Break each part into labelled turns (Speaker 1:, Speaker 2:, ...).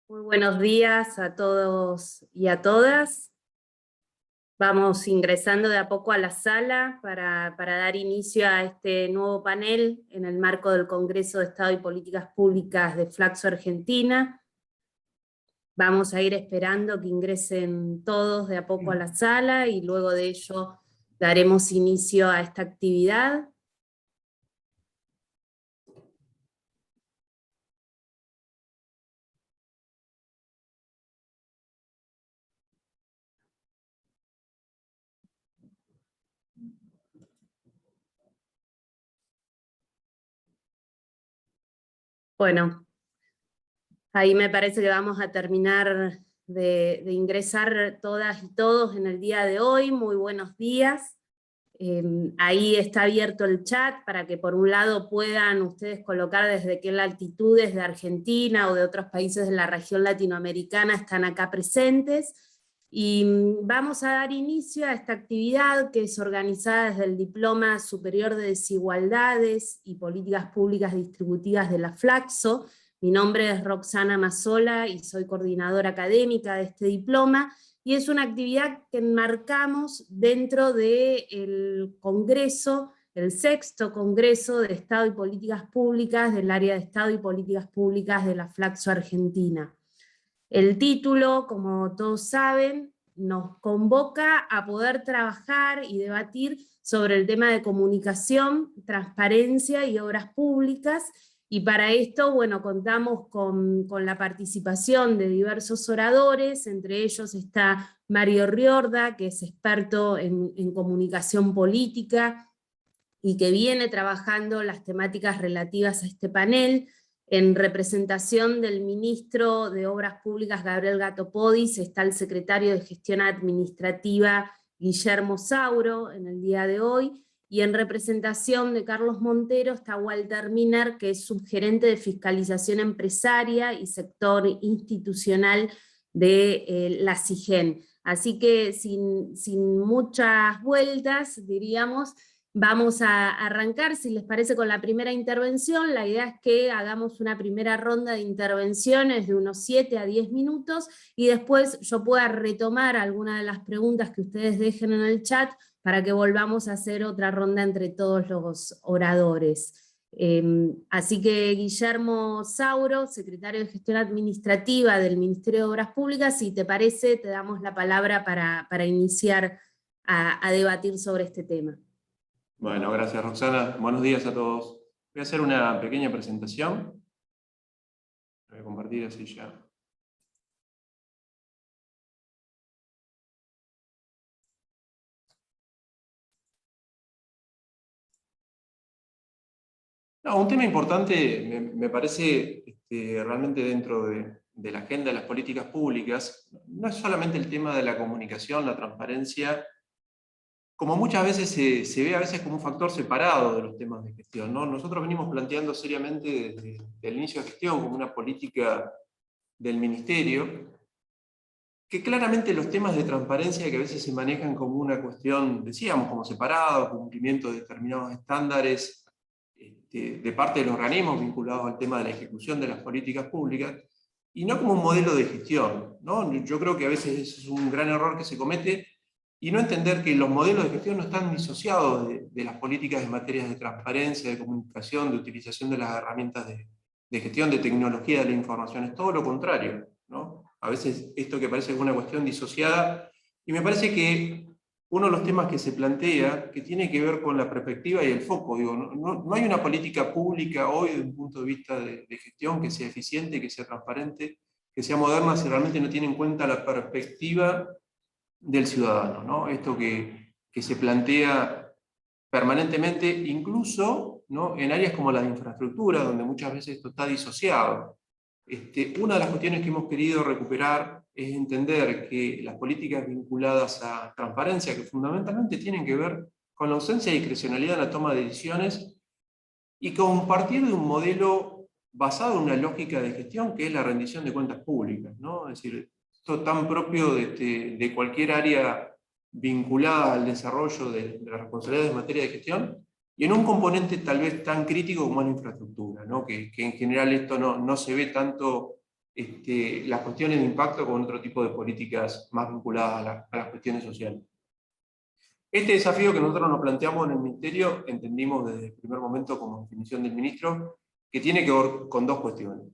Speaker 1: Muy buenos días a todos y a todas. Vamos ingresando de a poco a la sala para dar inicio a este nuevo panel en el marco del Congreso de Estado y Políticas Públicas de Flaxo Argentina. Vamos a ir esperando que ingresen todos de a poco a la sala y luego de ello daremos inicio a esta actividad. Bueno, ahí me parece que vamos a terminar de ingresar todas y todos en el día de hoy. Muy buenos días. Ahí está abierto el chat para que por un lado puedan ustedes colocar desde qué latitudes de Argentina o de otros países de la región latinoamericana están acá presentes. Y vamos a dar inicio a esta actividad que es organizada desde el Diploma Superior de Desigualdades y Políticas Públicas Distributivas de la Flaxo. Mi nombre es Roxana Mazzola y soy coordinadora académica de este diploma, y es una actividad que enmarcamos dentro del Congreso, el 6º Congreso de Estado y Políticas Públicas del área de Estado y Políticas Públicas de la Flaxo Argentina. El título, como todos saben, nos convoca a poder trabajar y debatir sobre el tema de comunicación, transparencia y obras públicas, y para esto, bueno, contamos con la participación de diversos oradores. Entre ellos está Mario Riorda, que es experto en comunicación política, y que viene trabajando las temáticas relativas a este panel. En representación del ministro de Obras Públicas, Gabriel Gatopodis, está el secretario de Gestión Administrativa, Guillermo Sauro, en el día de hoy, y en representación de Carlos Montero está Walter Miner, que es subgerente de Fiscalización Empresaria y Sector Institucional de la SIGEN. Así que sin muchas vueltas, diríamos, vamos a arrancar, si les parece, con la primera intervención. La idea es que hagamos una primera ronda de intervenciones de unos 7 a 10 minutos, y después yo pueda retomar algunas de las preguntas que ustedes dejen en el chat, para que volvamos a hacer otra ronda entre todos los oradores. Así que Guillermo Sauro, secretario de Gestión Administrativa del Ministerio de Obras Públicas, si te parece, te damos la palabra para iniciar a debatir sobre este tema.
Speaker 2: Bueno, gracias Roxana. Buenos días a todos. Voy a hacer una pequeña presentación. Voy a compartir así ya. No, un tema importante, me parece, realmente dentro de la agenda de las políticas públicas, no es solamente el tema de la comunicación, la transparencia, como muchas veces se ve a veces como un factor separado de los temas de gestión, ¿no? Nosotros venimos planteando seriamente desde el inicio de gestión como una política del Ministerio, que claramente los temas de transparencia que a veces se manejan como una cuestión, decíamos, como separado, cumplimiento de determinados estándares de parte de los organismos vinculados al tema de la ejecución de las políticas públicas, y no como un modelo de gestión, ¿no? Yo creo que a veces ese es un gran error que se comete, y no entender que los modelos de gestión no están disociados de las políticas en materia de transparencia, de comunicación, de utilización de las herramientas de gestión, de tecnología de la información. Es todo lo contrario, ¿no? A veces esto que parece una cuestión disociada, y me parece que uno de los temas que se plantea, que tiene que ver con la perspectiva y el foco, digo, no hay una política pública hoy desde un punto de vista de gestión que sea eficiente, que sea transparente, que sea moderna, si realmente no tiene en cuenta la perspectiva del ciudadano, ¿no? Esto que se plantea permanentemente, incluso, ¿no?, en áreas como la de infraestructura, donde muchas veces esto está disociado. Una de las cuestiones que hemos querido recuperar es entender que las políticas vinculadas a transparencia, que fundamentalmente tienen que ver con la ausencia de discrecionalidad en la toma de decisiones, y compartir de un modelo basado en una lógica de gestión que es la rendición de cuentas públicas, ¿no? Es decir, esto tan propio de cualquier área vinculada al desarrollo de las responsabilidades en materia de gestión, y en un componente tal vez tan crítico como la infraestructura, ¿no? Que en general esto no se ve tanto las cuestiones de impacto con otro tipo de políticas más vinculadas a las cuestiones sociales. Este desafío que nosotros nos planteamos en el Ministerio, entendimos desde el primer momento como definición del ministro, que tiene que ver con dos cuestiones.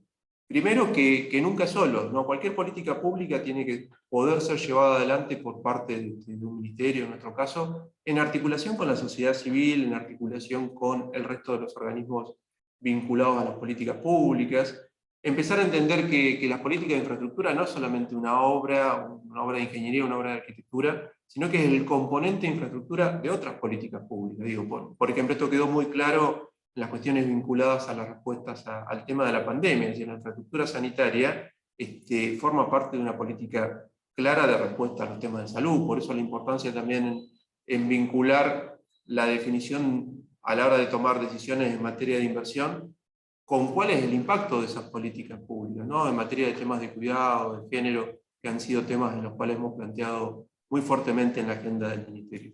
Speaker 2: Primero, que nunca solo, ¿no? Cualquier política pública tiene que poder ser llevada adelante por parte de un ministerio, en nuestro caso, en articulación con la sociedad civil, en articulación con el resto de los organismos vinculados a las políticas públicas. Empezar a entender que las políticas de infraestructura no es solamente una obra de ingeniería, una obra de arquitectura, sino que es el componente de infraestructura de otras políticas públicas. Digo, por ejemplo, esto quedó muy claro en las cuestiones vinculadas a las respuestas al tema de la pandemia, es decir, la infraestructura sanitaria forma parte de una política clara de respuesta a los temas de salud, por eso la importancia también en vincular la definición a la hora de tomar decisiones en materia de inversión, con cuál es el impacto de esas políticas públicas, ¿no? En materia de temas de cuidado, de género, que han sido temas en los cuales hemos planteado muy fuertemente en la agenda del Ministerio.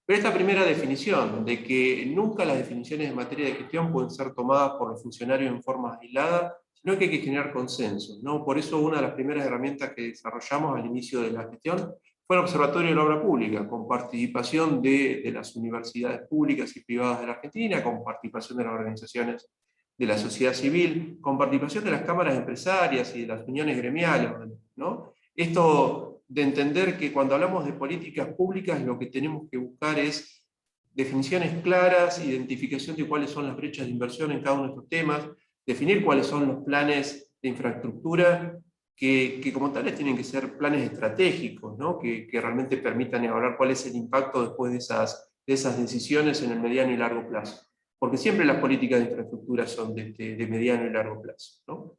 Speaker 2: Pero esta primera definición, de que nunca las definiciones en materia de gestión pueden ser tomadas por los funcionarios en forma aislada, sino que hay que generar consenso, ¿no? Por eso una de las primeras herramientas que desarrollamos al inicio de la gestión fue el Observatorio de la Obra Pública, con participación de las universidades públicas y privadas de la Argentina, con participación de las organizaciones de la sociedad civil, con participación de las cámaras empresarias y de las uniones gremiales, ¿no? Esto de entender que cuando hablamos de políticas públicas lo que tenemos que buscar es definiciones claras, identificación de cuáles son las brechas de inversión en cada uno de estos temas, definir cuáles son los planes de infraestructura, que como tales tienen que ser planes estratégicos, ¿no? que realmente permitan evaluar cuál es el impacto después de esas decisiones en el mediano y largo plazo. Porque siempre las políticas de infraestructura son de mediano y largo plazo, ¿no?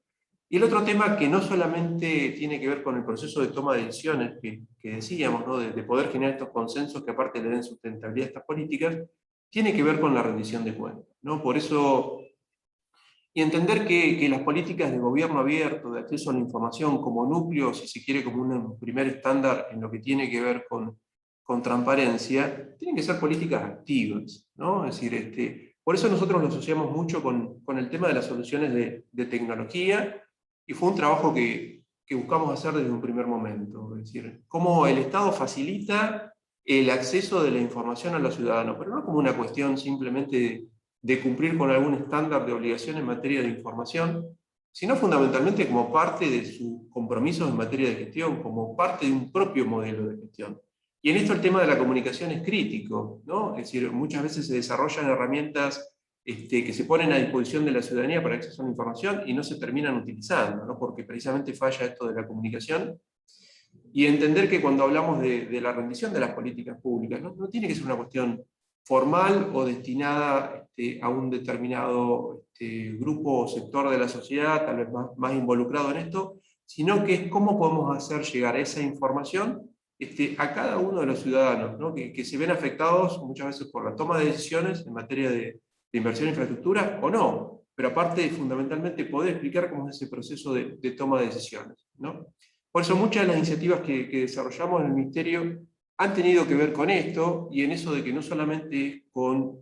Speaker 2: Y el otro tema que no solamente tiene que ver con el proceso de toma de decisiones que decíamos, ¿no? de poder generar estos consensos que aparte le den sustentabilidad a estas políticas, tiene que ver con la rendición de cuentas, ¿no? Por eso, y entender que las políticas de gobierno abierto, de acceso a la información como núcleo, si se quiere como un primer estándar en lo que tiene que ver con transparencia, tienen que ser políticas activas, ¿no? Es decir, por eso nosotros lo asociamos mucho con el tema de las soluciones de tecnología, y fue un trabajo que buscamos hacer desde un primer momento, es decir, cómo el Estado facilita el acceso de la información a los ciudadanos, pero no como una cuestión simplemente de cumplir con algún estándar de obligación en materia de información, sino fundamentalmente como parte de sus compromisos en materia de gestión, como parte de un propio modelo de gestión. Y en esto el tema de la comunicación es crítico, ¿no? Es decir, muchas veces se desarrollan herramientas que se ponen a disposición de la ciudadanía para acceso a la información y no se terminan utilizando, ¿no? Porque precisamente falla esto de la comunicación. Y entender que cuando hablamos de la rendición de las políticas públicas, no tiene que ser una cuestión formal o destinada a un determinado grupo o sector de la sociedad, tal vez más involucrado en esto, sino que es cómo podemos hacer llegar esa información a cada uno de los ciudadanos, ¿no? que se ven afectados muchas veces por la toma de decisiones en materia de inversión en infraestructura o no, pero aparte fundamentalmente poder explicar cómo es ese proceso de toma de decisiones, ¿no? Por eso muchas de las iniciativas que desarrollamos en el Ministerio han tenido que ver con esto, y en eso de que no solamente es con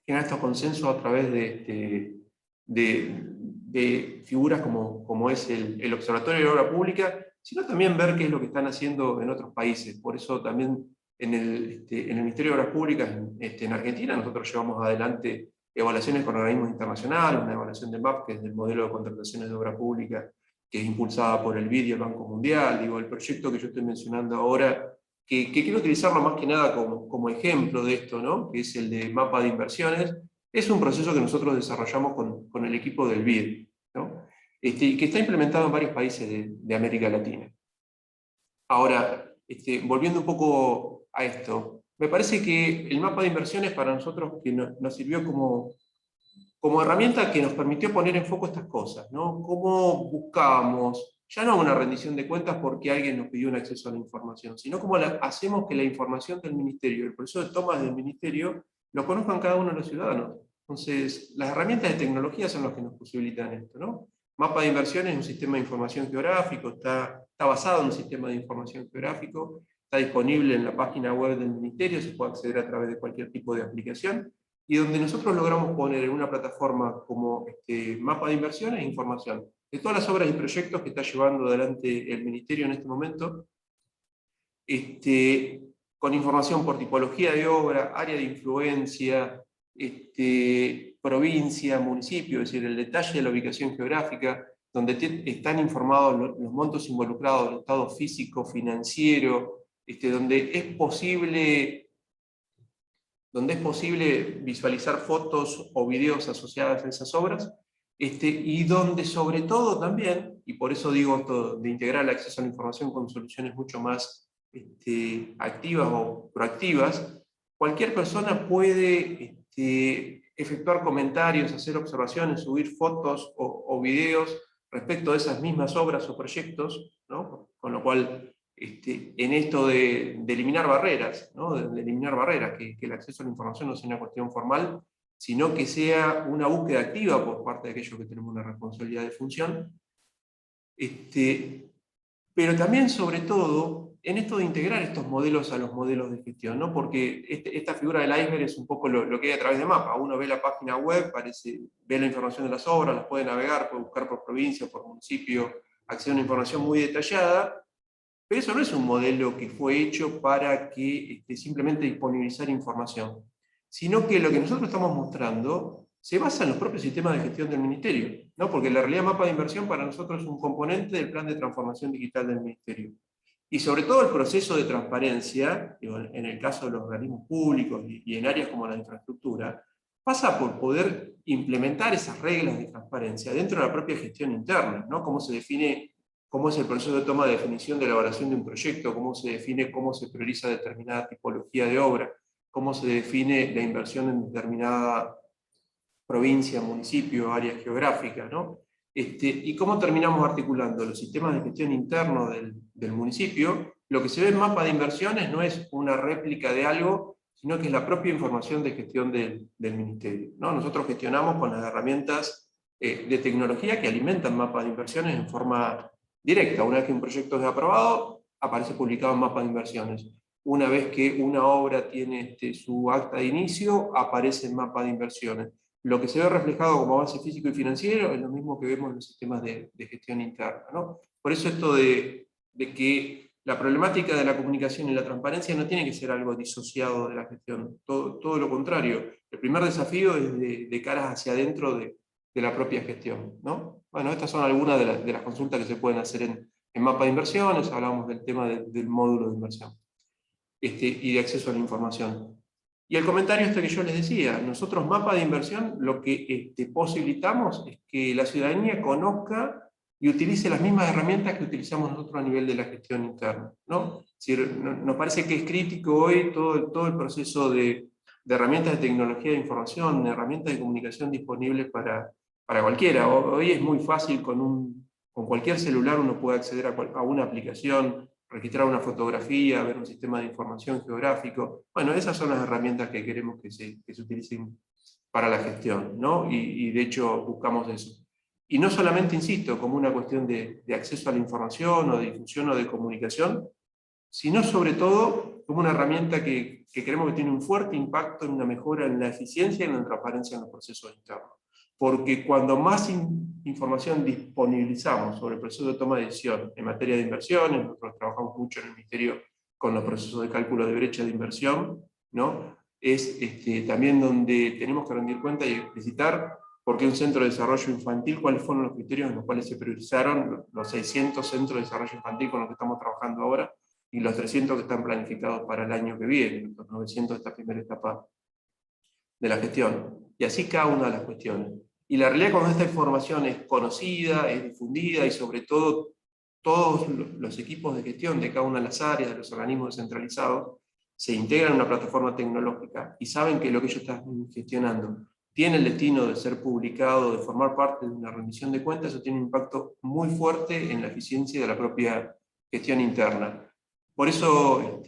Speaker 2: generar estos consensos a través de figuras como es el Observatorio de la Obra Pública, sino también ver qué es lo que están haciendo en otros países. Por eso también en el Ministerio de Obras Públicas en Argentina nosotros llevamos adelante evaluaciones con organismos internacionales, una evaluación de MAP, que es del modelo de contrataciones de obra pública, que es impulsada por el BID y el Banco Mundial. Digo, el proyecto que yo estoy mencionando ahora, que quiero utilizarlo más que nada como ejemplo de esto, ¿no? Que es el de mapa de inversiones, es un proceso que nosotros desarrollamos con el equipo del BID, ¿no? Y que está implementado en varios países de América Latina. Ahora, volviendo un poco a esto, me parece que el mapa de inversiones para nosotros que nos sirvió como herramienta que nos permitió poner en foco estas cosas, ¿no? Cómo buscábamos, ya no una rendición de cuentas porque alguien nos pidió un acceso a la información, sino cómo hacemos que la información del Ministerio, el proceso de tomas del Ministerio, lo conozcan cada uno de los ciudadanos. Entonces, las herramientas de tecnología son las que nos posibilitan esto, ¿no? Mapa de inversiones es un sistema de información geográfico, está basado en un sistema de información geográfico, está disponible en la página web del Ministerio, se puede acceder a través de cualquier tipo de aplicación, y donde nosotros logramos poner en una plataforma como mapa de inversiones información de todas las obras y proyectos que está llevando adelante el Ministerio en este momento, con información por tipología de obra, área de influencia, provincia, municipio, es decir, el detalle de la ubicación geográfica, donde están informados los montos involucrados, el estado físico, financiero, donde es posible visualizar fotos o videos asociadas a esas obras, y donde sobre todo también, y por eso digo esto de integrar el acceso a la información con soluciones mucho más activas o proactivas, cualquier persona puede efectuar comentarios, hacer observaciones, subir fotos o videos respecto de esas mismas obras o proyectos, ¿no? Con lo cual, en esto de eliminar barreras, ¿no? De eliminar barreras, que el acceso a la información no sea una cuestión formal, sino que sea una búsqueda activa por parte de aquellos que tenemos una responsabilidad de función, pero también, sobre todo, en esto de integrar estos modelos a los modelos de gestión, ¿no? Porque esta figura del iceberg es un poco lo que hay a través de mapa. Uno ve la página web, ve la información de las obras, las puede navegar, puede buscar por provincia, por municipio, acceder a una información muy detallada, pero eso no es un modelo que fue hecho para que simplemente disponibilizar información, sino que lo que nosotros estamos mostrando se basa en los propios sistemas de gestión del Ministerio, ¿no? Porque la realidad mapa de inversión para nosotros es un componente del plan de transformación digital del Ministerio. Y sobre todo el proceso de transparencia, en el caso de los organismos públicos y en áreas como la infraestructura, pasa por poder implementar esas reglas de transparencia dentro de la propia gestión interna, ¿no? Cómo se define, cómo es el proceso de toma de definición de elaboración de un proyecto, cómo se define, cómo se prioriza determinada tipología de obra, cómo se define la inversión en determinada provincia, municipio, área geográfica, ¿no? Y cómo terminamos articulando los sistemas de gestión internos del municipio. Lo que se ve en mapa de inversiones no es una réplica de algo, sino que es la propia información de gestión del ministerio, ¿no? Nosotros gestionamos con las herramientas de tecnología que alimentan mapas de inversiones en forma directa. Una vez que un proyecto es aprobado, aparece publicado en mapa de inversiones. Una vez que una obra tiene su acta de inicio, aparece en mapa de inversiones. Lo que se ve reflejado como avance físico y financiero es lo mismo que vemos en los sistemas de gestión interna, ¿no? Por eso esto de que la problemática de la comunicación y la transparencia no tiene que ser algo disociado de la gestión, todo lo contrario. El primer desafío es de cara hacia adentro de la propia gestión, ¿no? Bueno, estas son algunas de las consultas que se pueden hacer en mapa de inversiones. Hablamos del tema del módulo de inversión y de acceso a la información. Y el comentario que yo les decía, nosotros mapa de inversión lo que posibilitamos es que la ciudadanía conozca y utilice las mismas herramientas que utilizamos nosotros a nivel de la gestión interna, ¿no? Es decir, nos parece que es crítico hoy todo el proceso de herramientas de tecnología de información, de herramientas de comunicación disponibles para cualquiera. Hoy es muy fácil, con cualquier celular uno puede acceder a una aplicación, registrar una fotografía, ver un sistema de información geográfico. Bueno, esas son las herramientas que queremos que se utilicen para la gestión, ¿no? Y de hecho buscamos eso. Y no solamente, insisto, como una cuestión de acceso a la información o de difusión o de comunicación, sino sobre todo como una herramienta que creemos que tiene un fuerte impacto en una mejora en la eficiencia y en la transparencia en los procesos internos. Porque cuando más información disponibilizamos sobre el proceso de toma de decisión en materia de inversiones, nosotros trabajamos mucho en el Ministerio con los procesos de cálculo de brecha de inversión, ¿no? Es también donde tenemos que rendir cuenta y explicitar por qué un centro de desarrollo infantil, cuáles fueron los criterios en los cuales se priorizaron los 600 centros de desarrollo infantil con los que estamos trabajando ahora, y los 300 que están planificados para el año que viene, los 900 de esta primera etapa de la gestión. Y así cada una de las cuestiones. Y la realidad, cuando esta información es conocida, es difundida, y sobre todo todos los equipos de gestión de cada una de las áreas, de los organismos descentralizados, se integran en una plataforma tecnológica y saben que lo que ellos están gestionando tiene el destino de ser publicado, de formar parte de una rendición de cuentas, eso tiene un impacto muy fuerte en la eficiencia de la propia gestión interna. Por eso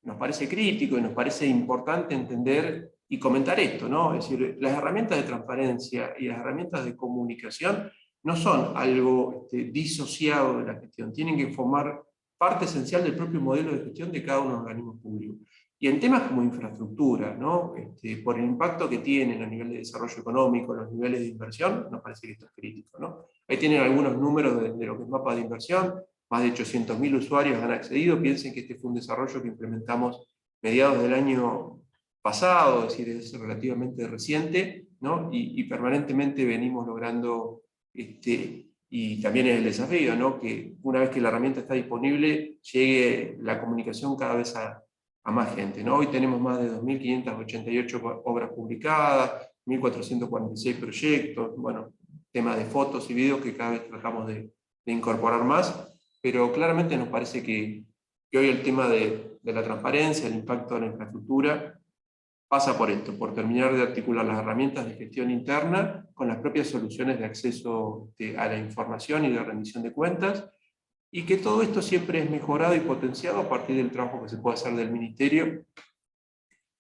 Speaker 2: nos parece crítico y nos parece importante entender y comentar esto, ¿no? Es decir, las herramientas de transparencia y las herramientas de comunicación no son algo disociado de la gestión, tienen que formar parte esencial del propio modelo de gestión de cada uno de los organismos públicos. Y en temas como infraestructura, ¿no? Por el impacto que tienen a nivel de desarrollo económico, los niveles de inversión, nos parece que esto es crítico, ¿no? Ahí tienen algunos números de lo que es mapa de inversión, más de 800.000 usuarios han accedido. Piensen que este fue un desarrollo que implementamos mediados del año pasado, es decir, es relativamente reciente, ¿no? Y permanentemente venimos logrando, y también es el desafío, ¿no? Que una vez que la herramienta está disponible, llegue la comunicación cada vez a más gente, ¿no? Hoy tenemos más de 2.588 obras publicadas, 1.446 proyectos, bueno, temas de fotos y videos que cada vez tratamos de incorporar más, pero claramente nos parece que hoy el tema de la transparencia, el impacto de la infraestructura, pasa por esto, por terminar de articular las herramientas de gestión interna con las propias soluciones de acceso a la información y de rendición de cuentas, y que todo esto siempre es mejorado y potenciado a partir del trabajo que se puede hacer del Ministerio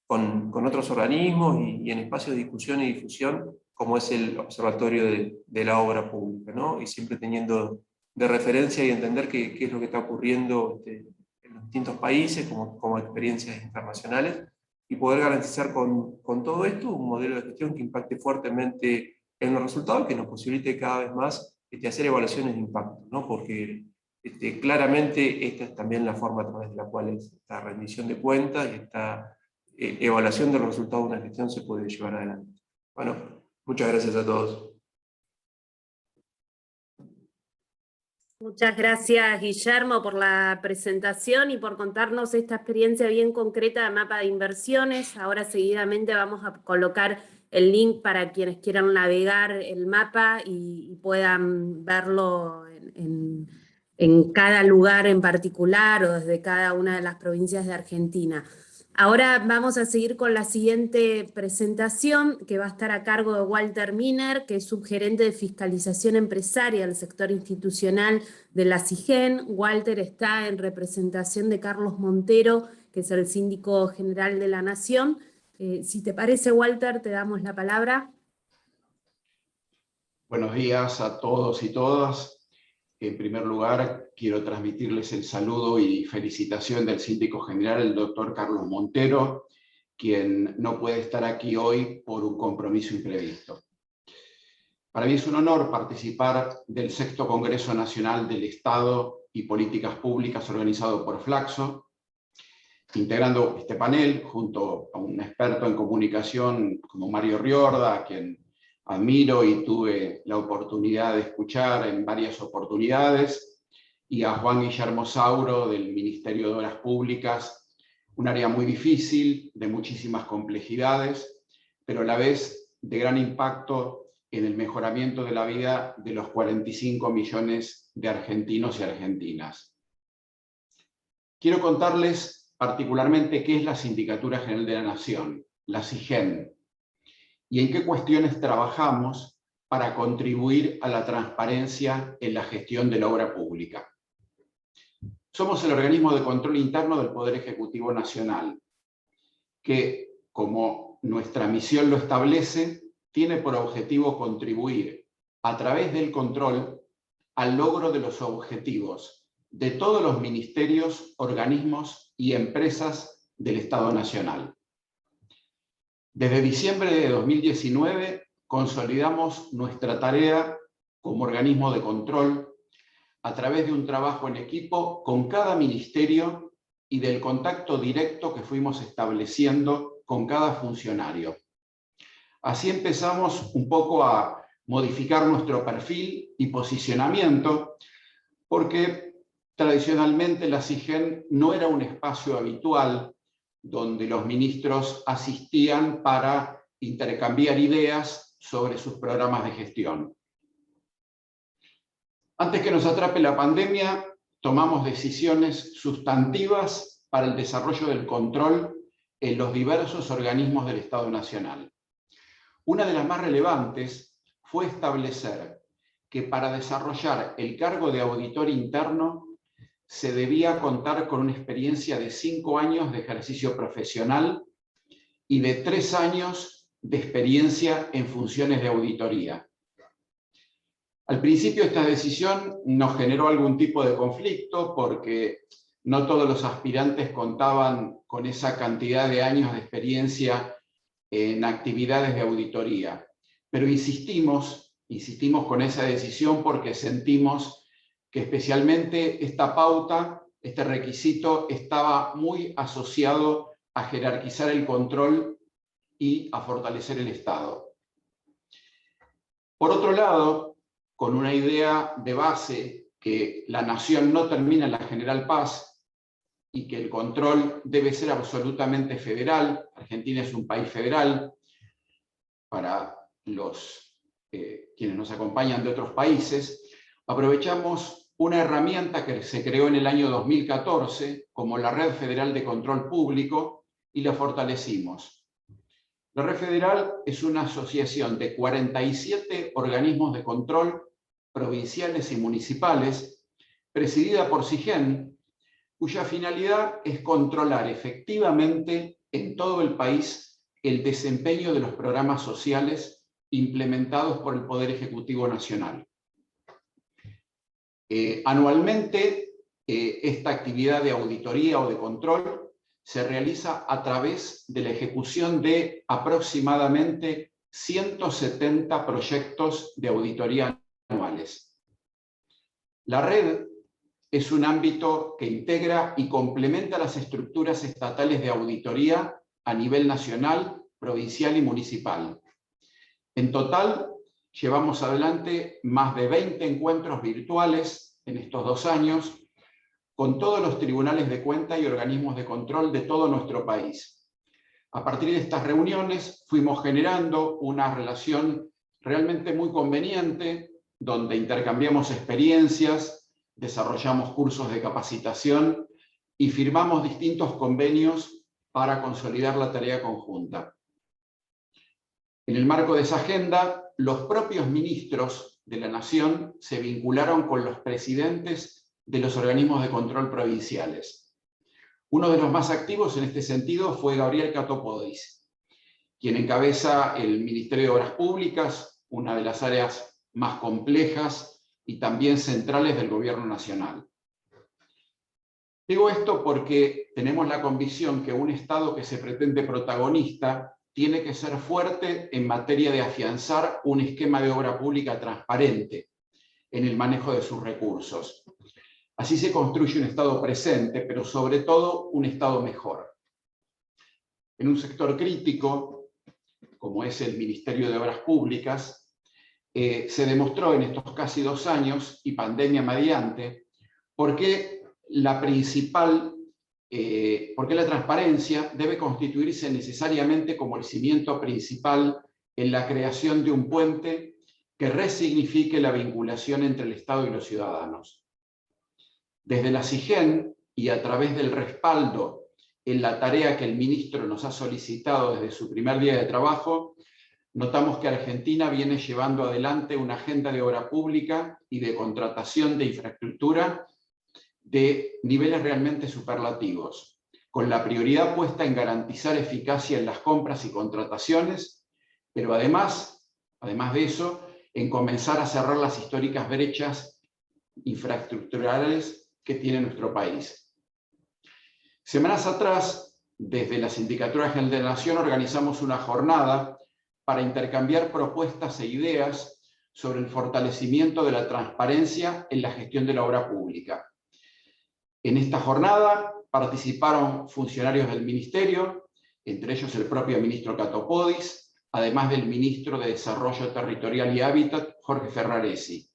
Speaker 2: con otros organismos y en espacios de discusión y difusión, como es el Observatorio de la Obra Pública, ¿no? Y siempre teniendo de referencia y entender qué es lo que está ocurriendo en los distintos países, como experiencias internacionales, y poder garantizar con todo esto un modelo de gestión que impacte fuertemente en los resultados, que nos posibilite cada vez más hacer evaluaciones de impacto, ¿no? Porque claramente esta es también la forma a través de la cual esta rendición de cuentas y esta evaluación de los resultados de una gestión se puede llevar adelante. Bueno, muchas gracias a todos.
Speaker 1: Muchas gracias, Guillermo, por la presentación y por contarnos esta experiencia bien concreta de mapa de inversiones. Ahora seguidamente vamos a colocar el link para quienes quieran navegar el mapa y puedan verlo en cada lugar en particular o desde cada una de las provincias de Argentina. Ahora vamos a seguir con la siguiente presentación, que va a estar a cargo de Walter Miner, que es subgerente de fiscalización empresaria del sector institucional de la SIGEN. Walter está en representación de Carlos Montero, que es el síndico general de la Nación. Si te parece, Walter, te damos la palabra.
Speaker 3: Buenos días a todos y todas. En primer lugar, quiero transmitirles el saludo y felicitación del síndico general, el doctor Carlos Montero, quien no puede estar aquí hoy por un compromiso imprevisto. Para mí es un honor participar del 6º Congreso Nacional del Estado y Políticas Públicas organizado por Flaxo, integrando este panel junto a un experto en comunicación como Mario Riorda, a quien admiro y tuve la oportunidad de escuchar en varias oportunidades, y a Juan Guillermo Sauro del Ministerio de Obras Públicas, un área muy difícil, de muchísimas complejidades, pero a la vez de gran impacto en el mejoramiento de la vida de los 45 millones de argentinos y argentinas. Quiero contarles particularmente qué es la Sindicatura General de la Nación, la SIGEN, y en qué cuestiones trabajamos para contribuir a la transparencia en la gestión de la obra pública. Somos el organismo de control interno del Poder Ejecutivo Nacional, que, como nuestra misión lo establece, tiene por objetivo contribuir a través del control al logro de los objetivos de todos los ministerios, organismos y empresas del Estado Nacional. Desde diciembre de 2019 consolidamos nuestra tarea como organismo de control a través de un trabajo en equipo con cada ministerio y del contacto directo que fuimos estableciendo con cada funcionario. Así empezamos un poco a modificar nuestro perfil y posicionamiento, porque tradicionalmente la SIGEN no era un espacio habitual donde los ministros asistían para intercambiar ideas sobre sus programas de gestión. Antes que nos atrape la pandemia, tomamos decisiones sustantivas para el desarrollo del control en los diversos organismos del Estado Nacional. Una de las más relevantes fue establecer que para desarrollar el cargo de auditor interno se debía contar con una experiencia de 5 años de ejercicio profesional y de 3 años de experiencia en funciones de auditoría. Al principio esta decisión nos generó algún tipo de conflicto porque no todos los aspirantes contaban con esa cantidad de años de experiencia en actividades de auditoría. Pero insistimos con esa decisión porque sentimos que especialmente esta pauta, este requisito, estaba muy asociado a jerarquizar el control y a fortalecer el Estado. Por otro lado, con una idea de base que la nación no termina en la General Paz y que el control debe ser absolutamente federal. Argentina es un país federal. Para los quienes nos acompañan de otros países, aprovechamos una herramienta que se creó en el año 2014 como la Red Federal de Control Público y la fortalecimos. La Red Federal es una asociación de 47 organismos de control provinciales y municipales, presidida por SIGEN, cuya finalidad es controlar efectivamente en todo el país el desempeño de los programas sociales implementados por el Poder Ejecutivo Nacional. Anualmente, esta actividad de auditoría o de control se realiza a través de la ejecución de aproximadamente 170 proyectos de auditoría anuales. La red es un ámbito que integra y complementa las estructuras estatales de auditoría a nivel nacional, provincial y municipal. En total, llevamos adelante más de 20 encuentros virtuales en estos 2 años con todos los tribunales de cuenta y organismos de control de todo nuestro país. A partir de estas reuniones fuimos generando una relación realmente muy conveniente, donde intercambiamos experiencias, desarrollamos cursos de capacitación y firmamos distintos convenios para consolidar la tarea conjunta. En el marco de esa agenda, los propios ministros de la Nación se vincularon con los presidentes de los organismos de control provinciales. Uno de los más activos en este sentido fue Gabriel Catopodis, quien encabeza el Ministerio de Obras Públicas, una de las áreas más complejas y también centrales del Gobierno Nacional. Digo esto porque tenemos la convicción que un Estado que se pretende protagonista tiene que ser fuerte en materia de afianzar un esquema de obra pública transparente en el manejo de sus recursos. Así se construye un Estado presente, pero sobre todo un Estado mejor. En un sector crítico, como es el Ministerio de Obras Públicas, se demostró en estos casi 2 años, y pandemia mediante, por qué la transparencia debe constituirse necesariamente como el cimiento principal en la creación de un puente que resignifique la vinculación entre el Estado y los ciudadanos. Desde la SIGEN y a través del respaldo en la tarea que el ministro nos ha solicitado desde su primer día de trabajo, notamos que Argentina viene llevando adelante una agenda de obra pública y de contratación de infraestructura de niveles realmente superlativos, con la prioridad puesta en garantizar eficacia en las compras y contrataciones, pero además de eso, en comenzar a cerrar las históricas brechas infraestructurales que tiene nuestro país. Semanas atrás, desde la Sindicatura General de la Nación, organizamos una jornada para intercambiar propuestas e ideas sobre el fortalecimiento de la transparencia en la gestión de la obra pública. En esta jornada participaron funcionarios del Ministerio, entre ellos el propio ministro Catopodis, además del ministro de Desarrollo Territorial y Hábitat, Jorge Ferraresi,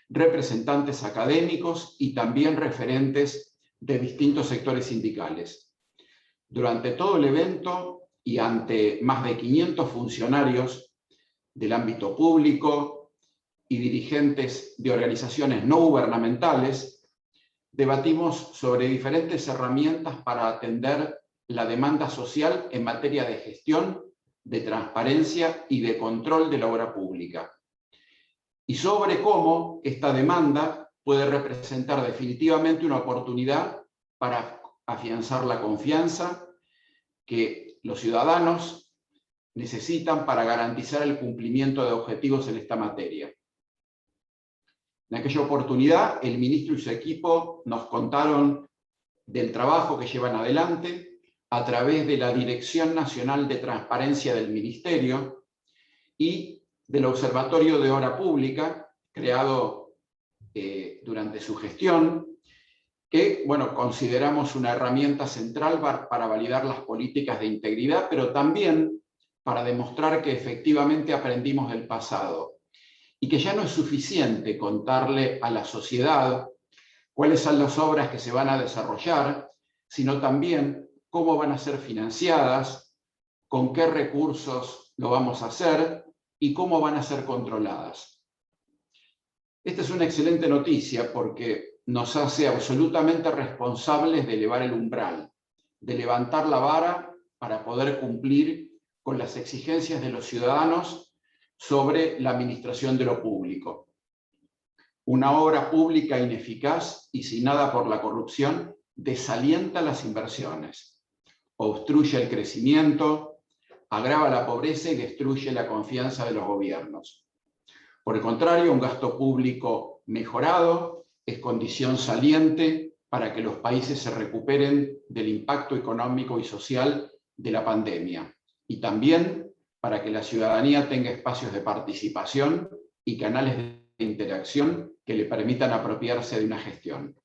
Speaker 3: representantes académicos y también referentes de distintos sectores sindicales. Durante todo el evento y ante más de 500 funcionarios del ámbito público y dirigentes de organizaciones no gubernamentales, debatimos sobre diferentes herramientas para atender la demanda social en materia de gestión, de transparencia y de control de la obra pública, y sobre cómo esta demanda puede representar definitivamente una oportunidad para afianzar la confianza que los ciudadanos necesitan para garantizar el cumplimiento de objetivos en esta materia. En aquella oportunidad, el ministro y su equipo nos contaron del trabajo que llevan adelante a través de la Dirección Nacional de Transparencia del Ministerio y del Observatorio de Obra Pública, creado durante su gestión, que bueno, consideramos una herramienta central para validar las políticas de integridad, pero también para demostrar que efectivamente aprendimos del pasado y que ya no es suficiente contarle a la sociedad cuáles son las obras que se van a desarrollar, sino también cómo van a ser financiadas, con qué recursos lo vamos a hacer y cómo van a ser controladas. Esta es una excelente noticia porque nos hace absolutamente responsables de elevar el umbral, de levantar la vara para poder cumplir con las exigencias de los ciudadanos sobre la administración de lo público. Una obra pública ineficaz y sinada por la corrupción desalienta las inversiones, obstruye el crecimiento, agrava la pobreza y destruye la confianza de los gobiernos. Por el contrario, un gasto público mejorado es condición saliente para que los países se recuperen del impacto económico y social de la pandemia y también para que la ciudadanía tenga espacios de participación y canales de interacción que le permitan apropiarse de una gestión.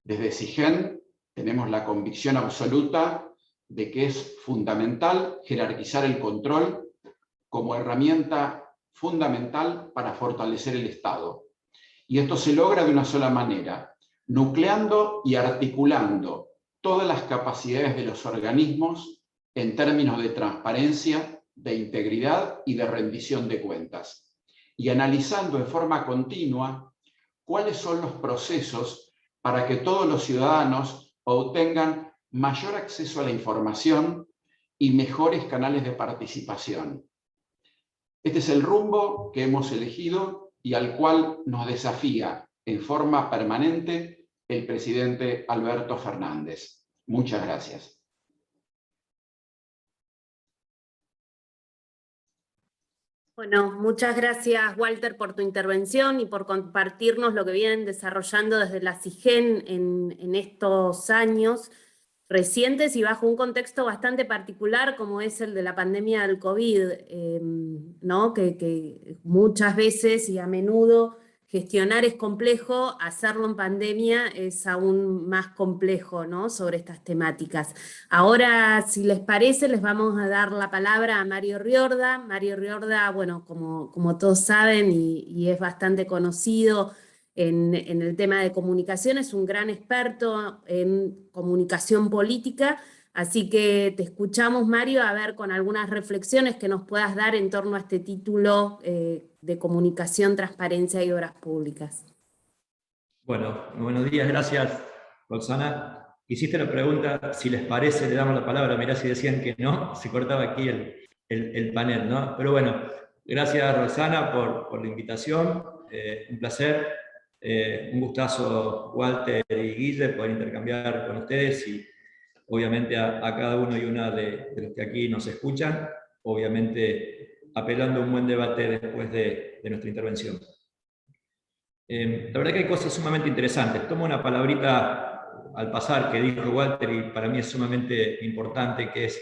Speaker 3: Desde SIGEN tenemos la convicción absoluta de que es fundamental jerarquizar el control como herramienta fundamental para fortalecer el Estado. Y esto se logra de una sola manera, nucleando y articulando todas las capacidades de los organismos en términos de transparencia, de integridad y de rendición de cuentas, y analizando en forma continua cuáles son los procesos para que todos los ciudadanos obtengan mayor acceso a la información y mejores canales de participación. Este es el rumbo que hemos elegido y al cual nos desafía en forma permanente el presidente Alberto Fernández. Muchas gracias.
Speaker 1: Bueno, muchas gracias, Walter, por tu intervención y por compartirnos lo que vienen desarrollando desde la SIGEN en estos años recientes y bajo un contexto bastante particular como es el de la pandemia del COVID, ¿no? Que muchas veces y a menudo gestionar es complejo, hacerlo en pandemia es aún más complejo, ¿no? Sobre estas temáticas. Ahora, si les parece, les vamos a dar la palabra a Mario Riorda. Mario Riorda, bueno, como todos saben y es bastante conocido en el tema de comunicación, es un gran experto en comunicación política, así que te escuchamos, Mario, a ver con algunas reflexiones que nos puedas dar en torno a este título de comunicación, transparencia y obras públicas.
Speaker 4: Bueno, buenos días, gracias, Roxana. Hiciste la pregunta, si les parece, le damos la palabra, mirá si decían que no, se cortaba aquí el panel, ¿no? Pero bueno, gracias, Roxana, por la invitación, un placer. Un gustazo, Walter y Guille, poder intercambiar con ustedes y obviamente a cada uno y una de los que aquí nos escuchan, obviamente apelando a un buen debate después de nuestra intervención. La verdad que hay cosas sumamente interesantes. Tomo una palabrita al pasar que dijo Walter y para mí es sumamente importante, que es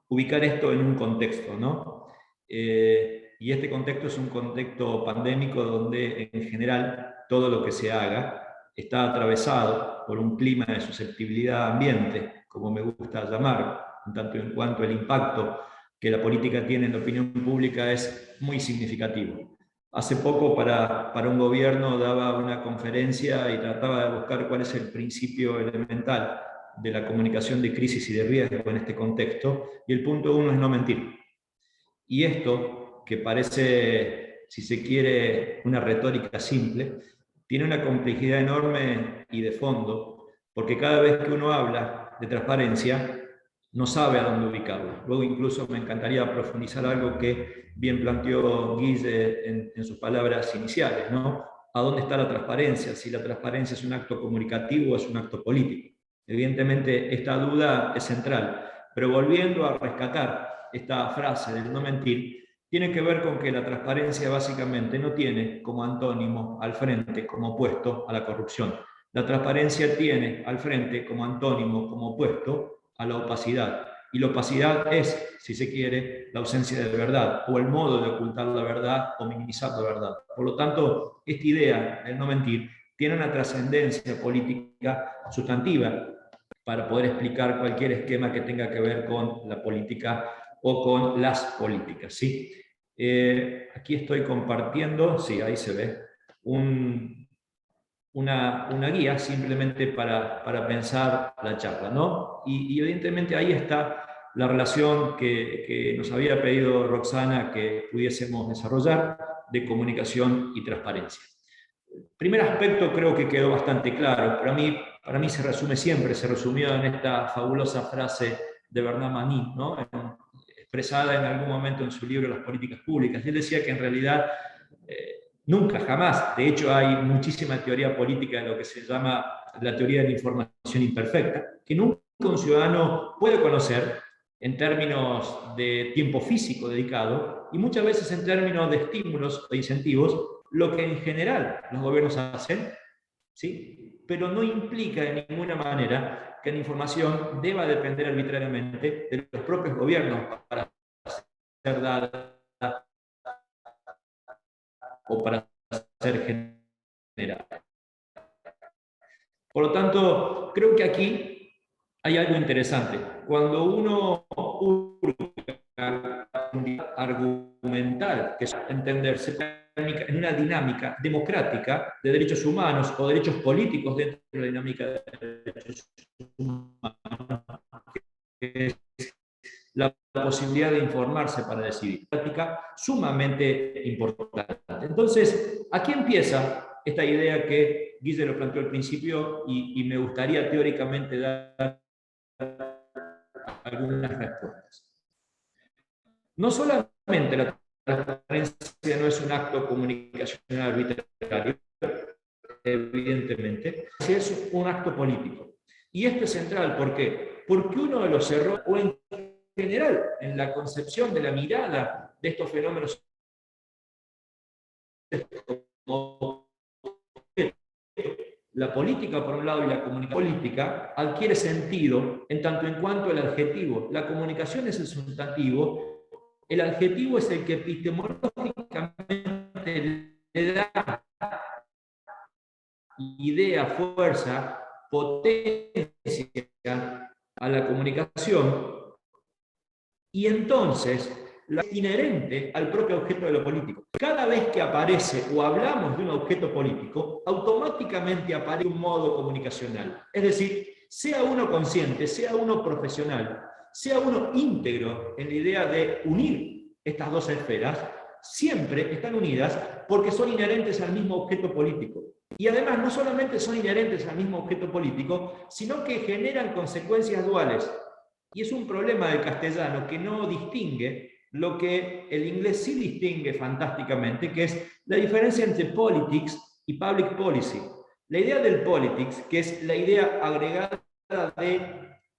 Speaker 4: ubicar esto en un contexto, ¿no? Y este contexto es un contexto pandémico donde en general todo lo que se haga está atravesado por un clima de susceptibilidad ambiente, como me gusta llamar, en tanto en cuanto el impacto que la política tiene en la opinión pública es muy significativo. Hace poco para un gobierno daba una conferencia y trataba de buscar cuál es el principio elemental de la comunicación de crisis y de riesgo en este contexto, y el punto 1 es no mentir. Y esto, que parece, si se quiere, una retórica simple, tiene una complejidad enorme y de fondo, porque cada vez que uno habla de transparencia, no sabe a dónde ubicarlo. Luego incluso me encantaría profundizar algo que bien planteó Guille en sus palabras iniciales, ¿no? ¿A dónde está la transparencia? Si la transparencia es un acto comunicativo o es un acto político. Evidentemente esta duda es central, pero volviendo a rescatar esta frase del no mentir, tiene que ver con que la transparencia básicamente no tiene como antónimo al frente, como opuesto a la corrupción. La transparencia tiene al frente como antónimo, como opuesto a la opacidad. Y la opacidad es, si se quiere, la ausencia de verdad, o el modo de ocultar la verdad o minimizar la verdad. Por lo tanto, esta idea del no mentir tiene una trascendencia política sustantiva para poder explicar cualquier esquema que tenga que ver con la política o con las políticas, ¿sí? Aquí estoy compartiendo, sí, ahí se ve, una guía simplemente para pensar la charla, ¿no? Y evidentemente ahí está la relación que nos había pedido Roxana que pudiésemos desarrollar de comunicación y transparencia. El primer aspecto creo que quedó bastante claro. Para mí se resume siempre, se resumió en esta fabulosa frase de Bernard Maní, ¿no? Expresada en algún momento en su libro Las políticas públicas. Él decía que en realidad nunca, jamás, de hecho hay muchísima teoría política de lo que se llama la teoría de la información imperfecta, que nunca un ciudadano puede conocer en términos de tiempo físico dedicado y muchas veces en términos de estímulos o incentivos, lo que en general los gobiernos hacen, ¿sí? Pero no implica de ninguna manera que la información deba depender arbitrariamente de los propios gobiernos para ser dada o para ser generada. Por lo tanto, creo que aquí hay algo interesante. Cuando uno argumental, que es entenderse en una dinámica democrática de derechos humanos o derechos políticos dentro de la dinámica de derechos humanos, que es la posibilidad de informarse para decidir. Práctica sumamente importante. Entonces, aquí empieza esta idea que Guille lo planteó al principio y me gustaría teóricamente dar algunas respuestas. No solamente la transparencia no es un acto comunicacional arbitrario, evidentemente, es un acto político. Y esto es central, ¿por qué? Porque uno de los errores, o en general, en la concepción de la mirada de estos fenómenos como la política por un lado y la comunicación política adquiere sentido en tanto en cuanto el adjetivo, la comunicación es el sustantivo, el adjetivo es el que epistemológicamente le da idea, fuerza, potencia a la comunicación, y entonces la inherente al propio objeto de lo político. Cada vez que aparece o hablamos de un objeto político, automáticamente aparece un modo comunicacional. Es decir, sea uno consciente, sea uno profesional, sea uno íntegro en la idea de unir estas dos esferas, siempre están unidas porque son inherentes al mismo objeto político. Y además no solamente son inherentes al mismo objeto político, sino que generan consecuencias duales. Y es un problema del castellano que no distingue lo que el inglés sí distingue fantásticamente, que es la diferencia entre politics y public policy. La idea del politics, que es la idea agregada de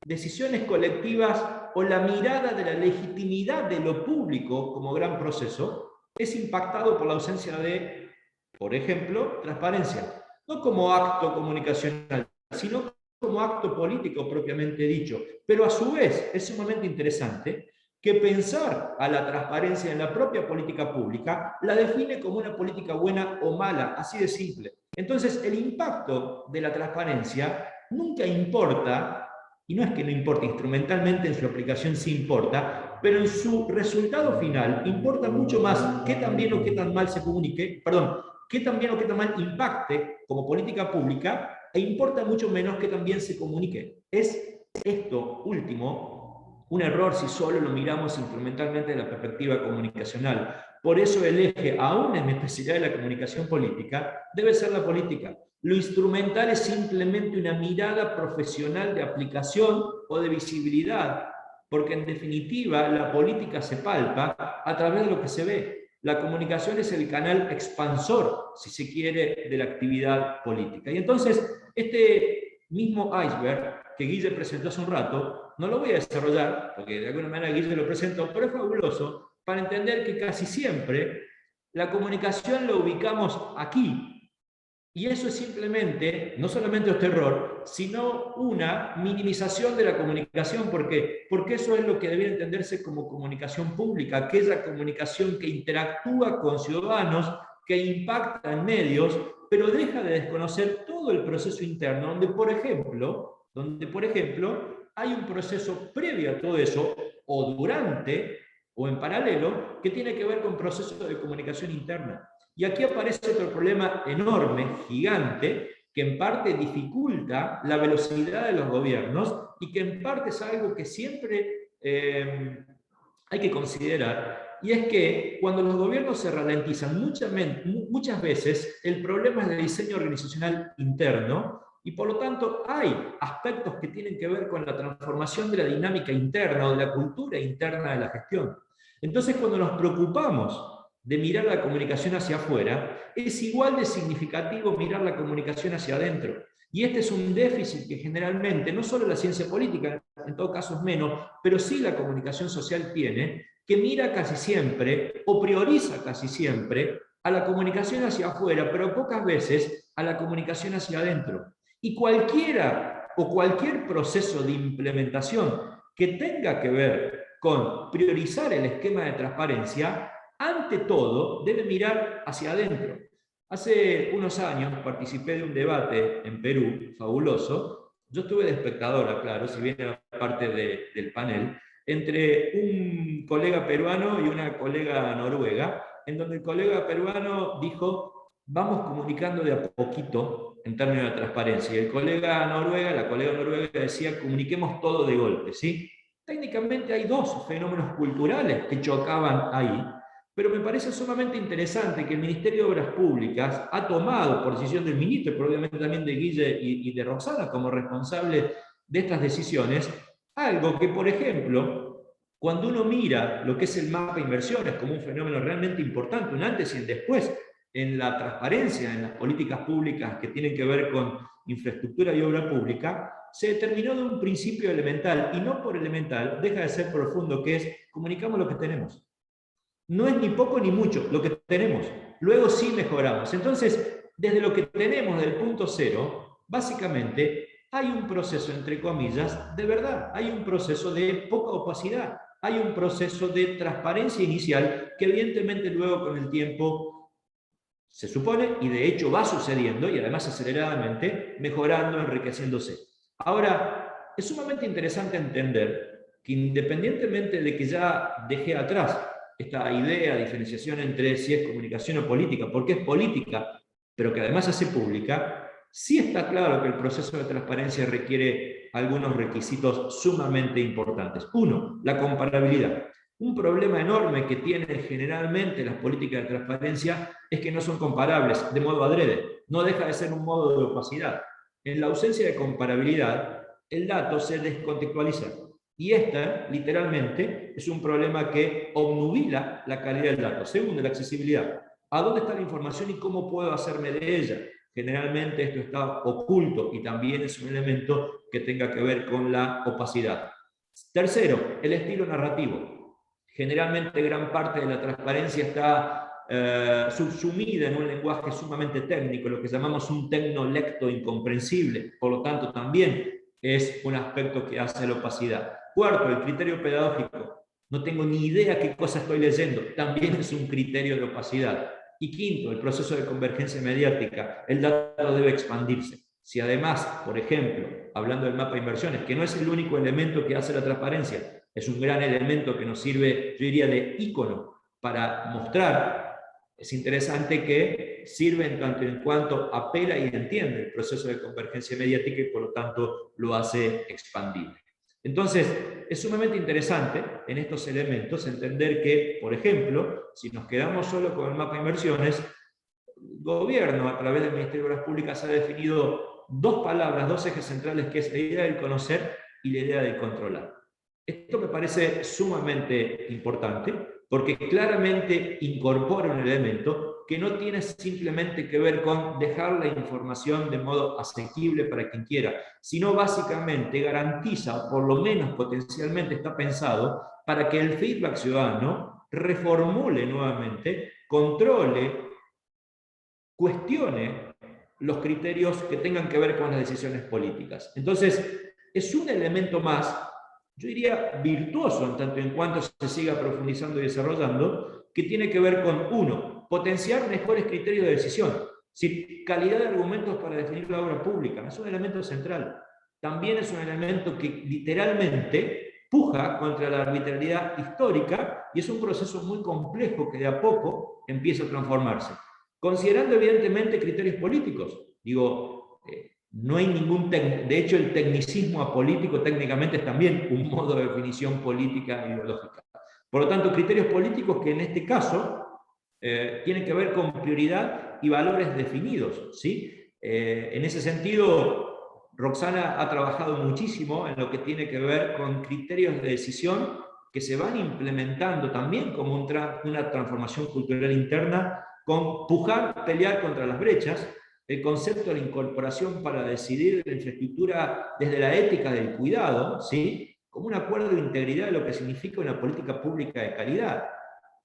Speaker 4: decisiones colectivas o la mirada de la legitimidad de lo público como gran proceso, es impactado por la ausencia de, por ejemplo, transparencia. No como acto comunicacional, sino como acto político propiamente dicho. Pero a su vez es sumamente interesante que pensar a la transparencia en la propia política pública la define como una política buena o mala, así de simple. Entonces, el impacto de la transparencia nunca importa, y no es que no importe, instrumentalmente en su aplicación sí importa, pero en su resultado final importa mucho más qué tan bien o qué tan mal se comunique, qué tan bien o qué tan mal impacte como política pública, e importa mucho menos que también se comunique. Es esto último un error si solo lo miramos instrumentalmente desde la perspectiva comunicacional. Por eso el eje, aún en mi especialidad de la comunicación política, debe ser la política. Lo instrumental es simplemente una mirada profesional de aplicación o de visibilidad, porque en definitiva la política se palpa a través de lo que se ve. La comunicación es el canal expansor, si se quiere, de la actividad política. Y entonces, este mismo iceberg que Guille presentó hace un rato, no lo voy a desarrollar, porque de alguna manera Guille lo presentó, pero es fabuloso para entender que casi siempre la comunicación la ubicamos aquí, Y eso es simplemente, no solamente este error, sino una minimización de la comunicación. ¿Por qué? Porque eso es lo que debería entenderse como comunicación pública, aquella comunicación que interactúa con ciudadanos, que impacta en medios, pero deja de desconocer todo el proceso interno, donde por ejemplo hay un proceso previo a todo eso, o durante, o en paralelo, que tiene que ver con procesos de comunicación interna. Y aquí aparece otro problema enorme, gigante, que en parte dificulta la velocidad de los gobiernos y que en parte es algo que siempre hay que considerar, y es que cuando los gobiernos se ralentizan muchas veces, el problema es de diseño organizacional interno, y por lo tanto hay aspectos que tienen que ver con la transformación de la dinámica interna o de la cultura interna de la gestión. Entonces, cuando nos preocupamos de mirar la comunicación hacia afuera, es igual de significativo mirar la comunicación hacia adentro. Y este es un déficit que generalmente, no solo la ciencia política, en todo caso es menos, pero sí la comunicación social tiene, que mira casi siempre, o prioriza casi siempre, a la comunicación hacia afuera, pero pocas veces a la comunicación hacia adentro. Y cualquier proceso de implementación que tenga que ver con priorizar el esquema de transparencia, ante todo debe mirar hacia adentro. Hace unos años participé de un debate en Perú, fabuloso. Yo estuve de espectadora, claro, si bien era parte del panel, entre un colega peruano y una colega noruega, en donde el colega peruano dijo, vamos comunicando de a poquito en términos de transparencia. Y la colega noruega decía, comuniquemos todo de golpe, ¿sí? Técnicamente hay dos fenómenos culturales que chocaban ahí, pero me parece sumamente interesante que el Ministerio de Obras Públicas ha tomado, por decisión del ministro, pero obviamente también de Guille y de Roxana como responsables de estas decisiones, algo que, por ejemplo, cuando uno mira lo que es el mapa de inversiones como un fenómeno realmente importante, un antes y un después en la transparencia, en las políticas públicas que tienen que ver con infraestructura y obra pública, se determinó de un principio elemental, y no por elemental, deja de ser profundo, que es comunicamos lo que tenemos. No es ni poco ni mucho lo que tenemos. Luego sí mejoramos. Entonces, desde lo que tenemos del punto cero, básicamente hay un proceso, entre comillas, de verdad. Hay un proceso de poca opacidad. Hay un proceso de transparencia inicial que evidentemente luego con el tiempo se supone, y de hecho va sucediendo, y además aceleradamente, mejorando, enriqueciéndose. Ahora, es sumamente interesante entender que independientemente de que ya dejé atrás esta idea de diferenciación entre si es comunicación o política, porque es política, pero que además se hace pública, sí está claro que el proceso de transparencia requiere algunos requisitos sumamente importantes. Uno, la comparabilidad. Un problema enorme que tienen generalmente las políticas de transparencia es que no son comparables de modo adrede. No deja de ser un modo de opacidad. En la ausencia de comparabilidad, el dato se descontextualiza. Y esta, literalmente, es un problema que obnubila la calidad del dato. Segundo, la accesibilidad. ¿A dónde está la información y cómo puedo hacerme de ella? Generalmente esto está oculto y también es un elemento que tenga que ver con la opacidad. Tercero, el estilo narrativo. Generalmente gran parte de la transparencia está subsumida en un lenguaje sumamente técnico, lo que llamamos un tecnolecto incomprensible. Por lo tanto, también es un aspecto que hace la opacidad. Cuarto, el criterio pedagógico. No tengo ni idea qué cosa estoy leyendo. También es un criterio de opacidad. Y quinto, el proceso de convergencia mediática. El dato debe expandirse. Si además, por ejemplo, hablando del mapa de inversiones, que no es el único elemento que hace la transparencia, es un gran elemento que nos sirve, yo diría, de ícono para mostrar, es interesante que sirve en tanto en cuanto apela y entiende el proceso de convergencia mediática y por lo tanto lo hace expandible. Entonces, es sumamente interesante en estos elementos entender que, por ejemplo, si nos quedamos solo con el mapa de inversiones, el gobierno a través del Ministerio de Obras Públicas ha definido dos palabras, dos ejes centrales, que es la idea del conocer y la idea del controlar. Esto me parece sumamente importante porque claramente incorpora un elemento que no tiene simplemente que ver con dejar la información de modo asequible para quien quiera, sino básicamente garantiza, o por lo menos potencialmente está pensado, para que el feedback ciudadano reformule nuevamente, controle, cuestione los criterios que tengan que ver con las decisiones políticas. Entonces, es un elemento más, yo diría virtuoso en tanto en cuanto se siga profundizando y desarrollando, que tiene que ver con, uno, potenciar mejores criterios de decisión, es calidad de argumentos para definir la obra pública, es un elemento central. También es un elemento que literalmente puja contra la arbitrariedad histórica y es un proceso muy complejo que de a poco empieza a transformarse. Considerando evidentemente criterios políticos, digo, no hay ningún, de hecho el tecnicismo apolítico técnicamente es también un modo de definición política e ideológica. Por lo tanto, criterios políticos que en este caso tienen que ver con prioridad y valores definidos, ¿sí? En ese sentido, Roxana ha trabajado muchísimo en lo que tiene que ver con criterios de decisión que se van implementando también como una transformación cultural interna, con pujar, pelear contra las brechas, el concepto de la incorporación para decidir la infraestructura desde la ética del cuidado, ¿sí? Como un acuerdo de integridad de lo que significa una política pública de calidad.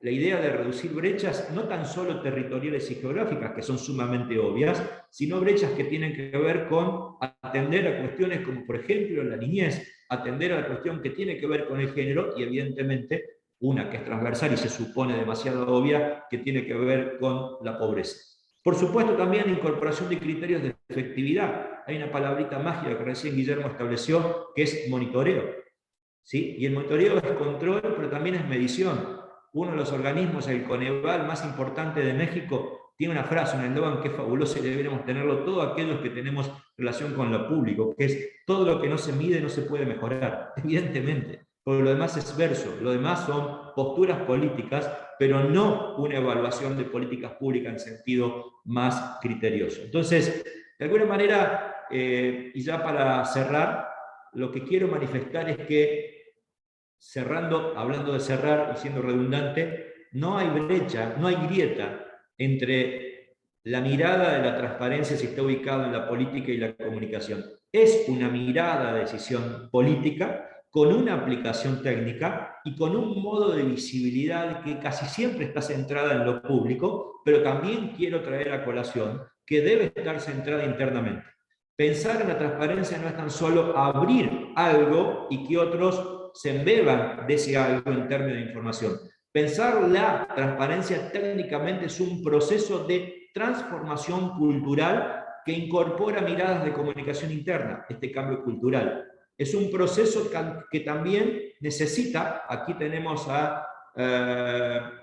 Speaker 4: La idea de reducir brechas no tan solo territoriales y geográficas, que son sumamente obvias, sino brechas que tienen que ver con atender a cuestiones como, por ejemplo, la niñez, atender a la cuestión que tiene que ver con el género y, evidentemente, una que es transversal y se supone demasiado obvia, que tiene que ver con la pobreza. Por supuesto, también la incorporación de criterios de efectividad. Hay una palabrita mágica que recién Guillermo estableció, que es monitoreo, ¿sí? Y el monitoreo es control, pero también es medición. Uno de los organismos, el Coneval, más importante de México, tiene una frase, un eslogan que es fabuloso y deberíamos tenerlo todos aquellos que tenemos relación con lo público, que es: todo lo que no se mide no se puede mejorar, evidentemente. Porque lo demás es verso, lo demás son posturas políticas, pero no una evaluación de políticas públicas en sentido más criterioso. Entonces, de alguna manera, y ya para cerrar, lo que quiero manifestar es que, cerrando, hablando de cerrar y siendo redundante, no hay brecha, no hay grieta entre la mirada de la transparencia si está ubicada en la política y la comunicación. Es una mirada de decisión política con una aplicación técnica y con un modo de visibilidad que casi siempre está centrada en lo público, pero también quiero traer a colación que debe estar centrada internamente. Pensar en la transparencia no es tan solo abrir algo y que otros se embeban de ese algo en términos de información. Pensar la transparencia técnicamente es un proceso de transformación cultural que incorpora miradas de comunicación interna, este cambio cultural. Es un proceso que también necesita, aquí tenemos a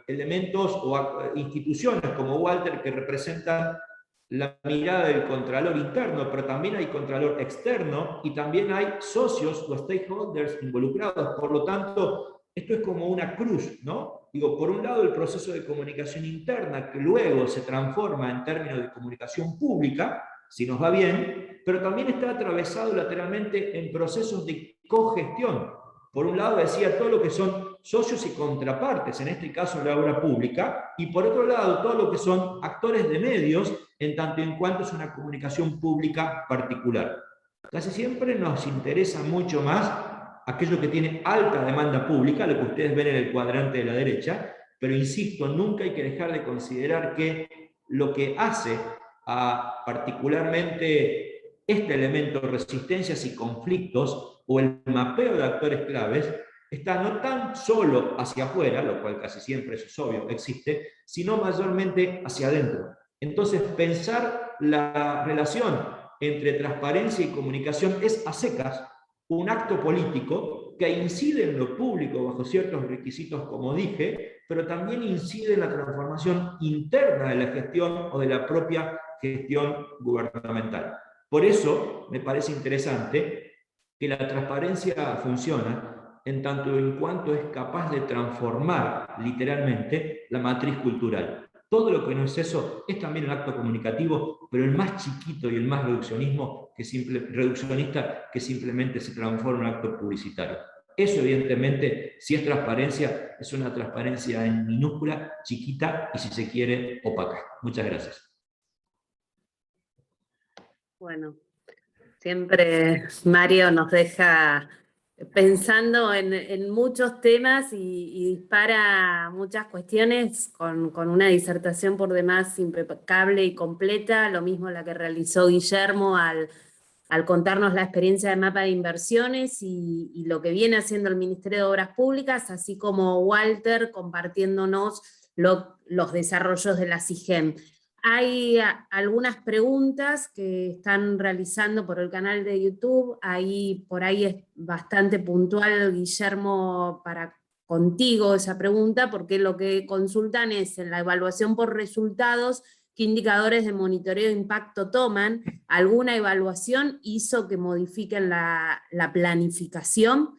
Speaker 4: elementos o a instituciones como Walter que representan la mirada del contralor interno, pero también hay contralor externo y también hay socios o stakeholders involucrados. Por lo tanto, esto es como una cruz, ¿no? Digo, por un lado el proceso de comunicación interna que luego se transforma en términos de comunicación pública, si nos va bien, pero también está atravesado lateralmente en procesos de cogestión. Por un lado decía todo lo que son socios y contrapartes, en este caso la obra pública, y por otro lado todo lo que son actores de medios, en tanto en cuanto es una comunicación pública particular. Casi siempre nos interesa mucho más aquello que tiene alta demanda pública, lo que ustedes ven en el cuadrante de la derecha, pero insisto, nunca hay que dejar de considerar que lo que hace a particularmente este elemento de resistencias y conflictos o el mapeo de actores claves está no tan solo hacia afuera, lo cual casi siempre, eso es obvio, existe, sino mayormente hacia adentro. Entonces, pensar la relación entre transparencia y comunicación es a secas un acto político que incide en lo público bajo ciertos requisitos, como dije, pero también incide en la transformación interna de la gestión o de la propia gestión gubernamental. Por eso me parece interesante que la transparencia funciona en tanto en cuanto es capaz de transformar literalmente la matriz cultural. Todo lo que no es eso es también un acto comunicativo, pero el más chiquito y el más reduccionista que simplemente se transforma en un acto publicitario. Eso, evidentemente, si es transparencia, es una transparencia en minúscula, chiquita y, si se quiere, opaca. Muchas gracias.
Speaker 1: Bueno, siempre Mario nos deja pensando en muchos temas y dispara muchas cuestiones con una disertación por demás impecable y completa, lo mismo la que realizó Guillermo al contarnos la experiencia de mapa de inversiones y lo que viene haciendo el Ministerio de Obras Públicas, así como Walter compartiéndonos los desarrollos de la SIGEM. Hay algunas preguntas que están realizando por el canal de YouTube, por ahí es bastante puntual, Guillermo, para contigo esa pregunta, porque lo que consultan es en la evaluación por resultados, qué indicadores de monitoreo de impacto toman, alguna evaluación hizo que modifiquen la planificación.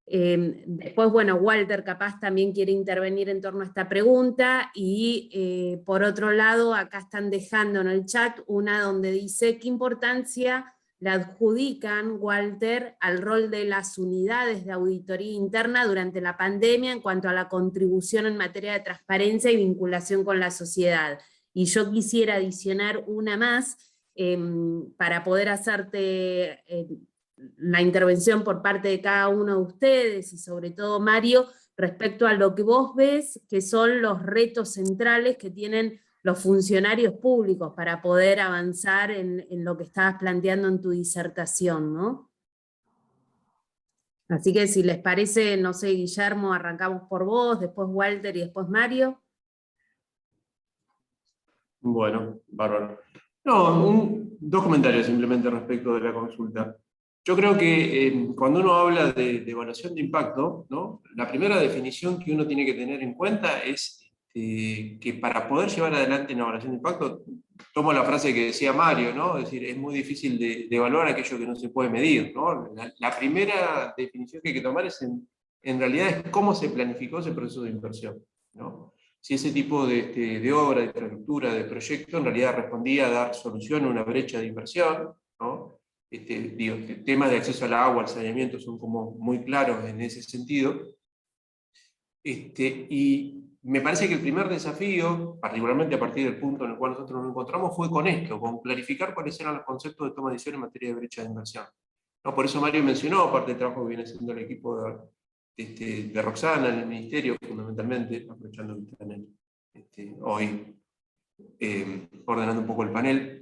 Speaker 1: Después, bueno, Walter capaz también quiere intervenir en torno a esta pregunta, y por otro lado, acá están dejando en el chat una donde dice qué importancia le adjudican, Walter, al rol de las unidades de auditoría interna durante la pandemia en cuanto a la contribución en materia de transparencia y vinculación con la sociedad. Y yo quisiera adicionar una más para poder hacerte la intervención por parte de cada uno de ustedes, y sobre todo Mario, respecto a lo que vos ves que son los retos centrales que tienen los funcionarios públicos para poder avanzar en lo que estabas planteando en tu disertación, ¿no? Así que si les parece, no sé, Guillermo, arrancamos por vos, después Walter y después Mario.
Speaker 2: Bueno, bárbaro. No, dos comentarios simplemente respecto de la consulta. Yo creo que cuando uno habla de evaluación de impacto, ¿no? La primera definición que uno tiene que tener en cuenta es que para poder llevar adelante una evaluación de impacto, tomo la frase que decía Mario, ¿no? Es decir, es muy difícil de evaluar aquello que no se puede medir, ¿no? La primera definición que hay que tomar es en realidad es cómo se planificó ese proceso de inversión, ¿no? Si ese tipo de obra, de infraestructura, de proyecto, en realidad respondía a dar solución a una brecha de inversión, ¿no? Temas de acceso al agua, al saneamiento son como muy claros en ese sentido. Y me parece que el primer desafío, particularmente a partir del punto en el cual nosotros nos encontramos, fue con esto, con clarificar cuáles eran los conceptos de toma de decisión en materia de brecha de inversión. ¿No? Por eso Mario mencionó parte del trabajo que viene haciendo el equipo de Roxana en el Ministerio, fundamentalmente, aprovechando que están hoy ordenando un poco el panel.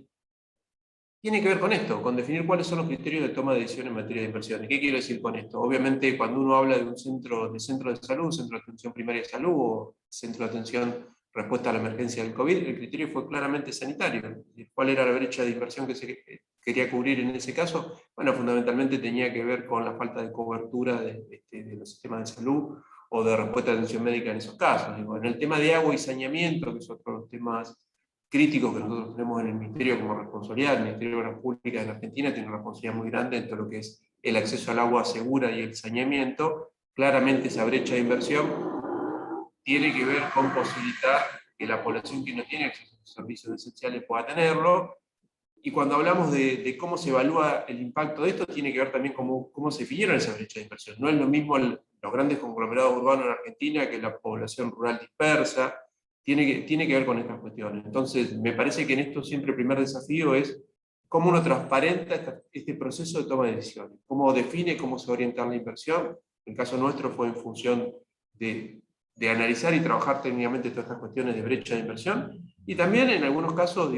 Speaker 2: Tiene que ver con esto, con definir cuáles son los criterios de toma de decisión en materia de inversión. ¿Y qué quiero decir con esto? Obviamente, cuando uno habla de un centro de salud, centro de atención primaria de salud, o centro de atención respuesta a la emergencia del COVID, el criterio fue claramente sanitario. ¿Cuál era la brecha de inversión que se quería cubrir en ese caso? Bueno, fundamentalmente tenía que ver con la falta de cobertura de los sistemas de salud o de respuesta a atención médica en esos casos. En el tema de agua y saneamiento, que es otro de los temas críticos que nosotros tenemos en el Ministerio como responsabilidad, el Ministerio de Obras Públicas en Argentina tiene una responsabilidad muy grande en todo lo que es el acceso al agua segura y el saneamiento. Claramente esa brecha de inversión tiene que ver con posibilitar que la población que no tiene acceso a los servicios esenciales pueda tenerlo. Y cuando hablamos de cómo se evalúa el impacto de esto, tiene que ver también cómo se definieron esas brechas de inversión. No es lo mismo los grandes conglomerados urbanos en Argentina que la población rural dispersa. Tiene que ver con estas cuestiones. Entonces, me parece que en esto siempre el primer desafío es cómo uno transparenta este proceso de toma de decisiones, cómo define cómo se va a orientar la inversión. En el caso nuestro fue en función de analizar y trabajar técnicamente todas estas cuestiones de brecha de inversión, y también en algunos casos,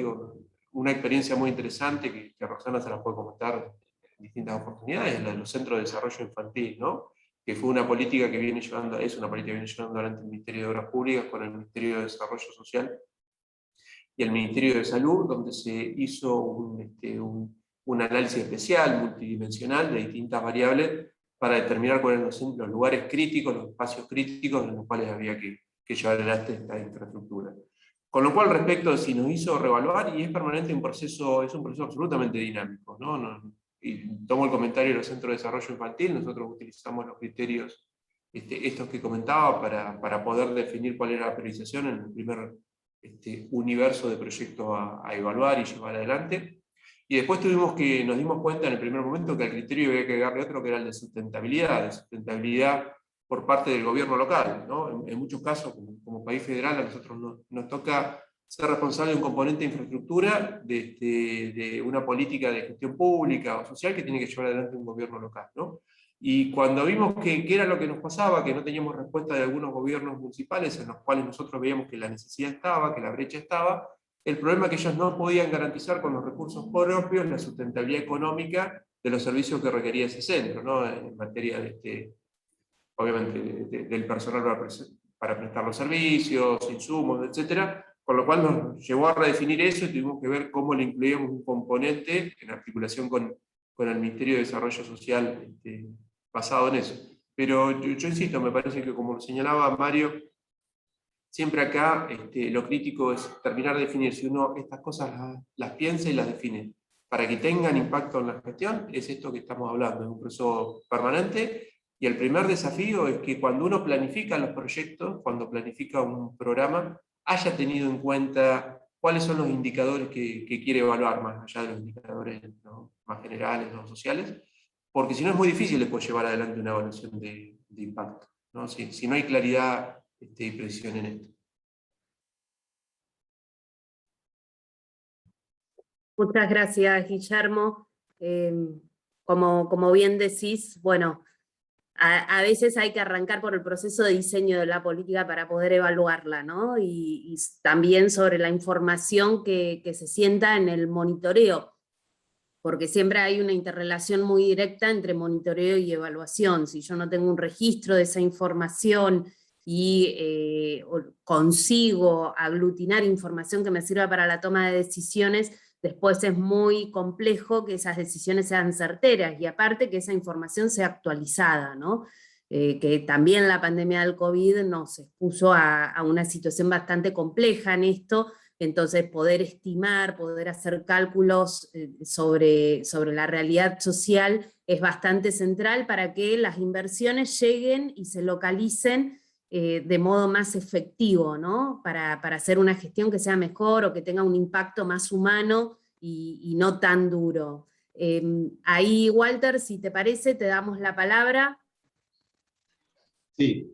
Speaker 2: una experiencia muy interesante que Roxana se las puede comentar en distintas oportunidades, la de los centros de desarrollo infantil, ¿no? Que fue una política que viene llevando, es una política que viene llevando adelante el Ministerio de Obras Públicas con el Ministerio de Desarrollo Social y el Ministerio de Salud, donde se hizo un análisis especial, multidimensional, de distintas variables, para determinar cuáles eran los lugares críticos, los espacios críticos en los cuales había que llevar adelante esta infraestructura. Con lo cual, respecto de si nos hizo reevaluar, y es permanente un proceso absolutamente dinámico, ¿no? Y tomo el comentario de los centros de desarrollo infantil, nosotros utilizamos los criterios estos que comentaba para poder definir cuál era la priorización en el primer universo de proyectos a evaluar y llevar adelante. Y después nos dimos cuenta en el primer momento que al criterio había que agregarle otro, que era el de sustentabilidad por parte del gobierno local, ¿no? En muchos casos, como país federal, a nosotros nos toca ser responsable de un componente de infraestructura de una política de gestión pública o social que tiene que llevar adelante un gobierno local, ¿no? Y cuando vimos que era lo que nos pasaba, que no teníamos respuesta de algunos gobiernos municipales en los cuales nosotros veíamos que la necesidad estaba, que la brecha estaba, el problema es que ellos no podían garantizar con los recursos propios la sustentabilidad económica de los servicios que requería ese centro, ¿no? En materia obviamente, del personal para prestar los servicios, insumos, etc. Con lo cual nos llevó a redefinir eso y tuvimos que ver cómo le incluíamos un componente en articulación con el Ministerio de Desarrollo Social basado en eso. Pero yo insisto, me parece que como señalaba Mario, siempre acá lo crítico es terminar de definir. Si uno estas cosas las piensa y las define para que tengan impacto en la gestión, es esto que estamos hablando, es un proceso permanente. Y el primer desafío es que cuando uno planifica los proyectos, cuando planifica un programa, haya tenido en cuenta cuáles son los indicadores que quiere evaluar, más allá de los indicadores, ¿no?, más generales o sociales, porque si no es muy difícil después llevar adelante una evaluación de impacto, ¿no? Si no hay claridad y precisión en esto.
Speaker 1: Muchas gracias, Guillermo. Como bien decís, bueno, a veces hay que arrancar por el proceso de diseño de la política para poder evaluarla, ¿no? Y también sobre la información que se sienta en el monitoreo, porque siempre hay una interrelación muy directa entre monitoreo y evaluación. Si yo no tengo un registro de esa información y consigo aglutinar información que me sirva para la toma de decisiones, después es muy complejo que esas decisiones sean certeras, y aparte que esa información sea actualizada, ¿no? Que también la pandemia del COVID nos expuso a una situación bastante compleja en esto. Entonces poder estimar, poder hacer cálculos sobre la realidad social es bastante central para que las inversiones lleguen y se localicen de modo más efectivo, ¿no? Para hacer una gestión que sea mejor o que tenga un impacto más humano y no tan duro. Ahí, Walter, si te parece, te damos la palabra.
Speaker 3: Sí.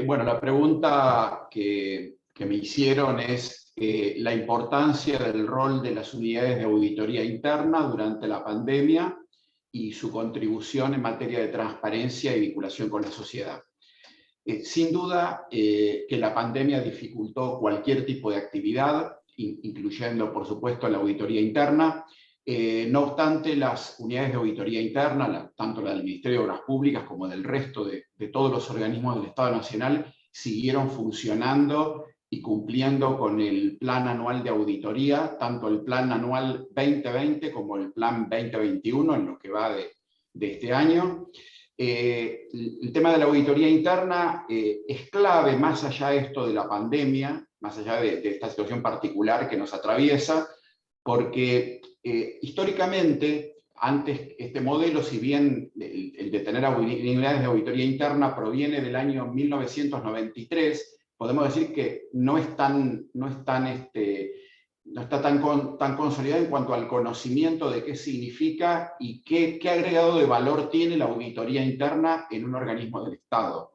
Speaker 3: Bueno, la pregunta que me hicieron es la importancia del rol de las unidades de auditoría interna durante la pandemia y su contribución en materia de transparencia y vinculación con la sociedad. Sin duda que la pandemia dificultó cualquier tipo de actividad, incluyendo, por supuesto, la auditoría interna. No obstante, las unidades de auditoría interna, tanto la del Ministerio de Obras Públicas como del resto de todos los organismos del Estado Nacional, siguieron funcionando y cumpliendo con el plan anual de auditoría, tanto el plan anual 2020 como el plan 2021, en lo que va de este año. El tema de la auditoría interna es clave, más allá de esto de la pandemia, más allá de esta situación particular que nos atraviesa, porque históricamente, antes este modelo, si bien el de tener unidades de auditoría interna proviene del año 1993, podemos decir que no está tan consolidado en cuanto al conocimiento de qué significa y qué agregado de valor tiene la auditoría interna en un organismo del Estado.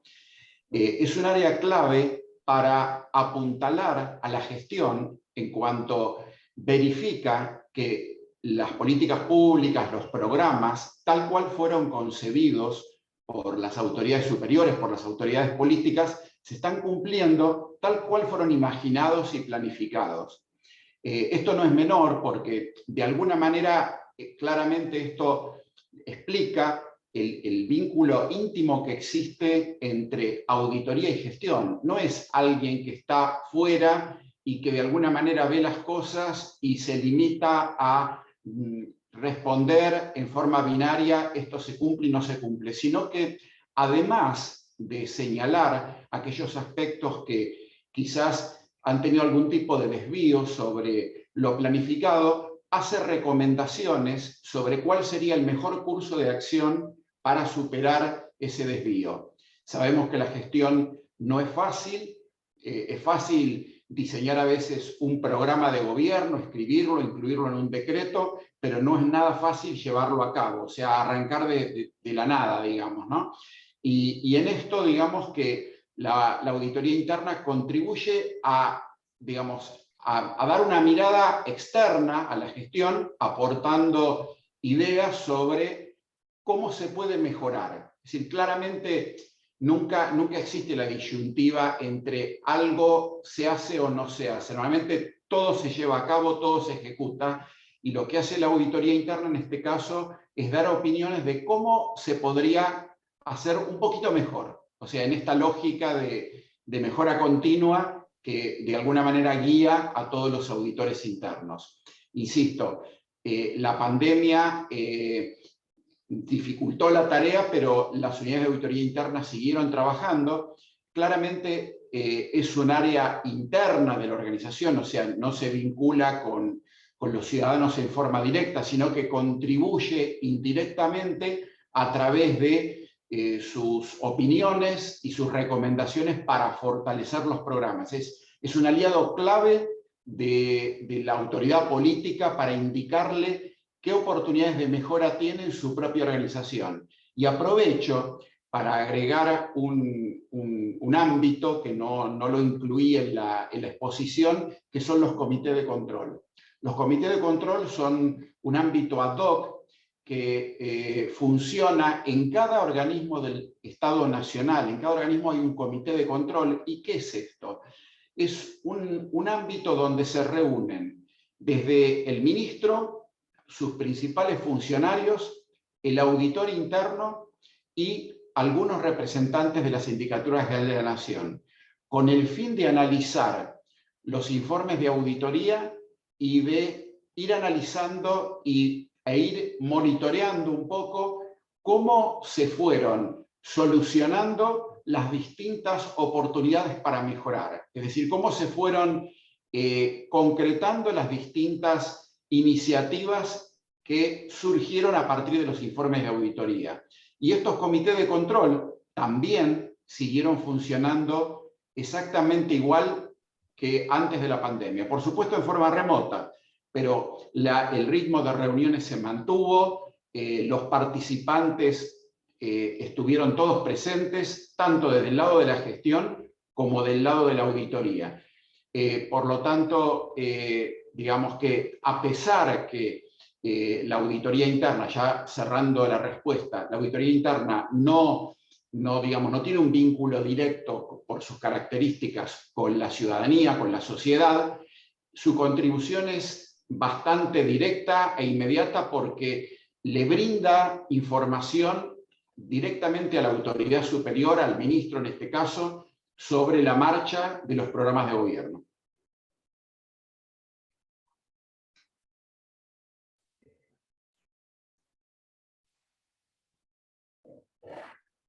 Speaker 3: Es un área clave para apuntalar a la gestión en cuanto verifica que las políticas públicas, los programas, tal cual fueron concebidos por las autoridades superiores, por las autoridades políticas, se están cumpliendo tal cual fueron imaginados y planificados. Esto no es menor porque de alguna manera claramente esto explica el vínculo íntimo que existe entre auditoría y gestión. No es alguien que está fuera y que de alguna manera ve las cosas y se limita a responder en forma binaria, esto se cumple y no se cumple, sino que además de señalar aquellos aspectos que quizás han tenido algún tipo de desvío sobre lo planificado, hace recomendaciones sobre cuál sería el mejor curso de acción para superar ese desvío. Sabemos que la gestión no es fácil diseñar a veces un programa de gobierno, escribirlo, incluirlo en un decreto, pero no es nada fácil llevarlo a cabo, o sea, arrancar de la nada, digamos, ¿no? Y en esto, digamos que la auditoría interna contribuye a dar una mirada externa a la gestión, aportando ideas sobre cómo se puede mejorar. Es decir, claramente nunca existe la disyuntiva entre algo se hace o no se hace. Normalmente todo se lleva a cabo, todo se ejecuta, y lo que hace la auditoría interna en este caso es dar opiniones de cómo se podría hacer un poquito mejor. O sea, en esta lógica de mejora continua que de alguna manera guía a todos los auditores internos. Insisto, la pandemia dificultó la tarea, pero las unidades de auditoría interna siguieron trabajando. Claramente es un área interna de la organización, o sea, no se vincula con los ciudadanos en forma directa, sino que contribuye indirectamente a través de sus opiniones y sus recomendaciones para fortalecer los programas. Es un aliado clave de la autoridad política para indicarle qué oportunidades de mejora tiene en su propia organización. Y aprovecho para agregar un ámbito que no lo incluí en la exposición, que son los comités de control. Los comités de control son un ámbito ad hoc que funciona en cada organismo del Estado Nacional. En cada organismo hay un comité de control. ¿Y qué es esto? Es un ámbito donde se reúnen desde el ministro, sus principales funcionarios, el auditor interno y algunos representantes de la Sindicatura General de la Nación, con el fin de analizar los informes de auditoría y de ir analizando e ir monitoreando un poco cómo se fueron solucionando las distintas oportunidades para mejorar. Es decir, cómo se fueron concretando las distintas iniciativas que surgieron a partir de los informes de auditoría. Y estos comités de control también siguieron funcionando exactamente igual que antes de la pandemia. Por supuesto en forma remota, pero el ritmo de reuniones se mantuvo, los participantes estuvieron todos presentes, tanto desde el lado de la gestión como del lado de la auditoría. Por lo tanto, digamos que a pesar que la auditoría interna, ya cerrando la respuesta, la auditoría interna no tiene un vínculo directo por sus características con la ciudadanía, con la sociedad, su contribución es bastante directa e inmediata porque le brinda información directamente a la autoridad superior, al ministro en este caso, sobre la marcha de los programas de gobierno.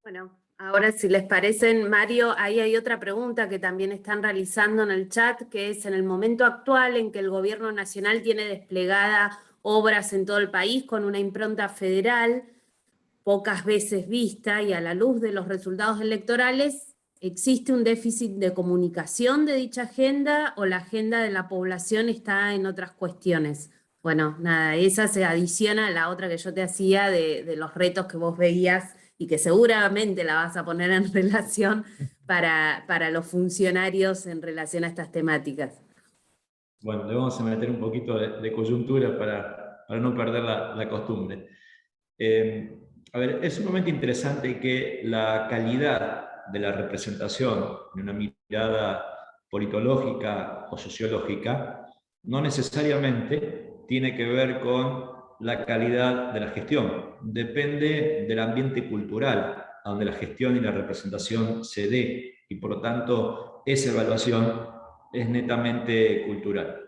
Speaker 1: Bueno, ahora si les parece, Mario, ahí hay otra pregunta que también están realizando en el chat, que es en el momento actual en que el gobierno nacional tiene desplegada obras en todo el país con una impronta federal, pocas veces vista, y a la luz de los resultados electorales, ¿existe un déficit de comunicación de dicha agenda o la agenda de la población está en otras cuestiones? Bueno, nada, esa se adiciona a la otra que yo te hacía de los retos que vos veías y que seguramente la vas a poner en relación para los funcionarios en relación a estas temáticas.
Speaker 4: Bueno, le vamos a meter un poquito de coyuntura para no perder la costumbre. A ver, es sumamente interesante que la calidad de la representación en una mirada politológica o sociológica no necesariamente tiene que ver con la calidad de la gestión. Depende del ambiente cultural a donde la gestión y la representación se dé, y por lo tanto esa evaluación es netamente cultural.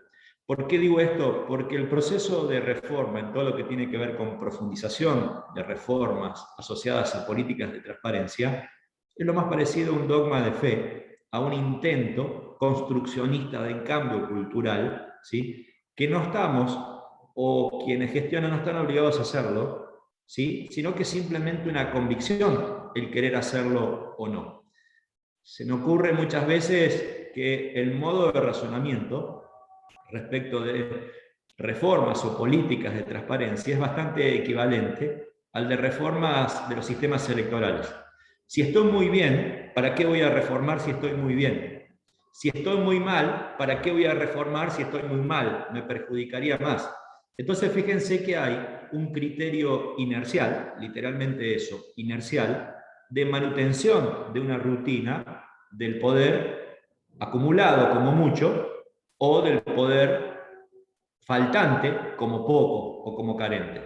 Speaker 4: ¿Por qué digo esto? Porque el proceso de reforma en todo lo que tiene que ver con profundización de reformas asociadas a políticas de transparencia es lo más parecido a un dogma de fe, a un intento construccionista de cambio cultural, ¿sí? Que no estamos, o quienes gestionan no están obligados a hacerlo, ¿sí? Sino que es simplemente una convicción el querer hacerlo o no. Se me ocurre muchas veces que el modo de razonamiento respecto de reformas o políticas de transparencia es bastante equivalente al de reformas de los sistemas electorales. Si estoy muy bien, ¿para qué voy a reformar si estoy muy bien? Si estoy muy mal, ¿para qué voy a reformar si estoy muy mal? Me perjudicaría más. Entonces fíjense que hay un criterio inercial, literalmente eso, inercial, de manutención de una rutina del poder acumulado como mucho, o del poder faltante como poco o como carente.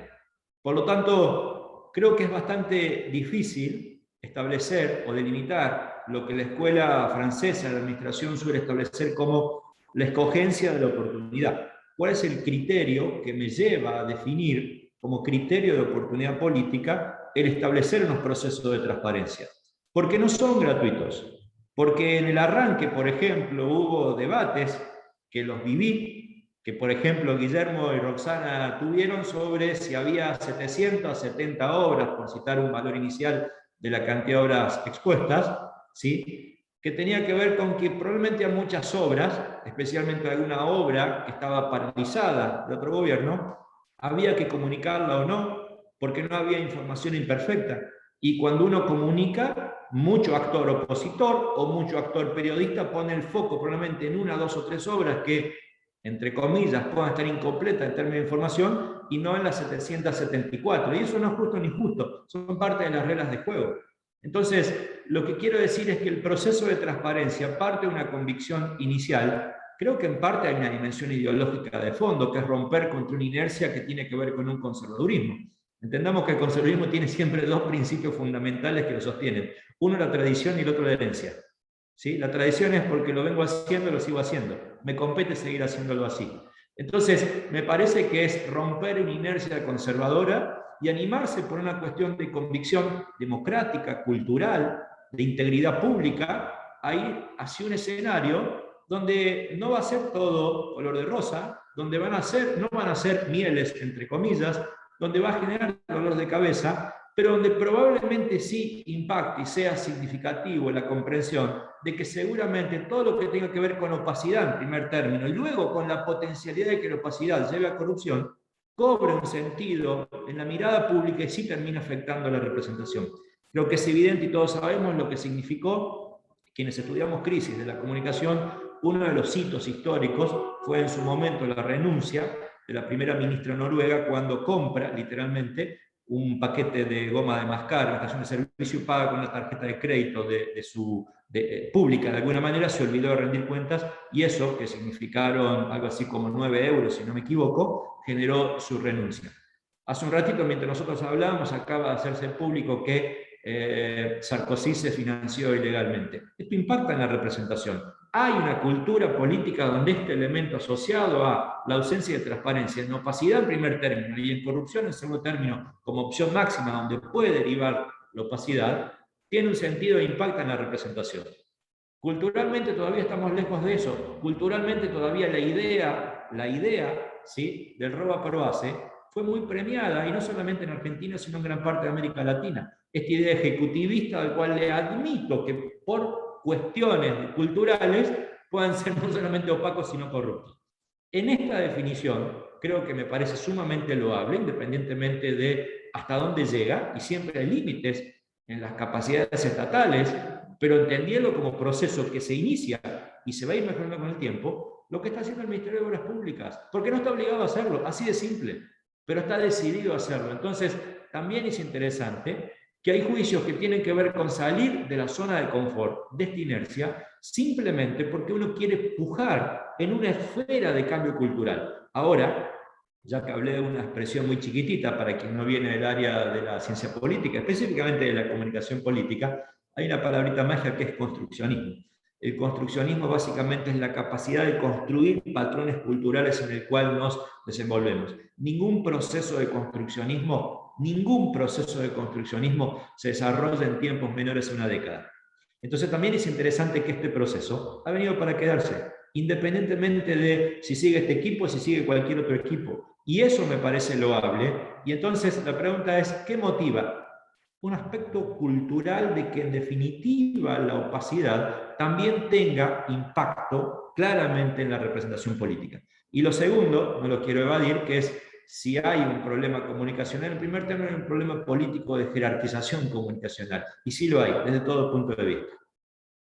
Speaker 4: Por lo tanto, creo que es bastante difícil establecer o delimitar lo que la escuela francesa de administración suele establecer como la escogencia de la oportunidad. ¿Cuál es el criterio que me lleva a definir como criterio de oportunidad política el establecer unos procesos de transparencia? Porque no son gratuitos. Porque en el arranque, por ejemplo, hubo debates que los viví, que por ejemplo Guillermo y Roxana tuvieron sobre si había 770 obras, por citar un valor inicial de la cantidad de obras expuestas, ¿sí? Que tenía que ver con que probablemente a muchas obras, especialmente alguna obra que estaba paralizada de otro gobierno, había que comunicarla o no, porque no había información imperfecta. Y cuando uno comunica, mucho actor opositor o mucho actor periodista pone el foco probablemente en una, dos o tres obras que, entre comillas, puedan estar incompletas en términos de información y no en las 774. Y eso no es justo ni injusto, son parte de las reglas de juego. Entonces, lo que quiero decir es que el proceso de transparencia parte de una convicción inicial. Creo que en parte hay una dimensión ideológica de fondo, que es romper contra una inercia que tiene que ver con un conservadurismo. Entendamos que el conservadurismo tiene siempre dos principios fundamentales que lo sostienen. Uno, la tradición, y el otro, la herencia. ¿Sí? La tradición es porque lo vengo haciendo, lo sigo haciendo. Me compete seguir haciéndolo así. Entonces, me parece que es romper una inercia conservadora y animarse por una cuestión de convicción democrática, cultural, de integridad pública, a ir hacia un escenario donde no va a ser todo color de rosa, donde no van a ser mieles, entre comillas, donde va a generar dolor de cabeza, pero donde probablemente sí impacte y sea significativo la comprensión de que seguramente todo lo que tenga que ver con opacidad en primer término, y luego con la potencialidad de que la opacidad lleve a corrupción, cobre un sentido en la mirada pública y sí termina afectando la representación. Creo que es evidente y todos sabemos lo que significó, quienes estudiamos crisis de la comunicación, uno de los hitos históricos fue en su momento la renuncia de la primera ministra noruega cuando compra, literalmente, un paquete de goma de mascar, una estación de servicio y paga con una tarjeta de crédito pública de alguna manera, se olvidó de rendir cuentas y eso, que significaron algo así como 9 euros, si no me equivoco, generó su renuncia. Hace un ratito, mientras nosotros hablábamos, acaba de hacerse público que Sarkozy se financió ilegalmente. Esto impacta en la representación. Hay una cultura política donde este elemento asociado a la ausencia de transparencia, en opacidad en primer término y en corrupción en segundo término, como opción máxima donde puede derivar la opacidad, tiene un sentido e impacta en la representación. Culturalmente todavía estamos lejos de eso. Culturalmente todavía la idea ¿sí? del roba por base fue muy premiada, y no solamente en Argentina, sino en gran parte de América Latina. Esta idea ejecutivista al cual le admito que por cuestiones culturales puedan ser no solamente opacos, sino corruptos. En esta definición, creo que me parece sumamente loable, independientemente de hasta dónde llega, y siempre hay límites en las capacidades estatales, pero entendiendo como proceso que se inicia y se va a ir mejorando con el tiempo, lo que está haciendo el Ministerio de Obras Públicas, porque no está obligado a hacerlo, así de simple, pero está decidido a hacerlo. Entonces, también es interesante que hay juicios que tienen que ver con salir de la zona de confort, de esta inercia, simplemente porque uno quiere pujar en una esfera de cambio cultural. Ahora, ya que hablé de una expresión muy chiquitita para quien no viene del área de la ciencia política, específicamente de la comunicación política, hay una palabrita mágica que es construccionismo. El construccionismo básicamente es la capacidad de construir patrones culturales en el cual nos desenvolvemos. Ningún proceso de construccionismo se desarrolla en tiempos menores a una década. Entonces también es interesante que este proceso ha venido para quedarse, independientemente de si sigue este equipo o si sigue cualquier otro equipo. Y eso me parece loable. Y entonces la pregunta es, ¿qué motiva? Un aspecto cultural de que en definitiva la opacidad también tenga impacto claramente en la representación política. Y lo segundo, no lo quiero evadir, que es si hay un problema comunicacional, en primer término hay un problema político de jerarquización comunicacional. Y sí lo hay, desde todo punto de vista.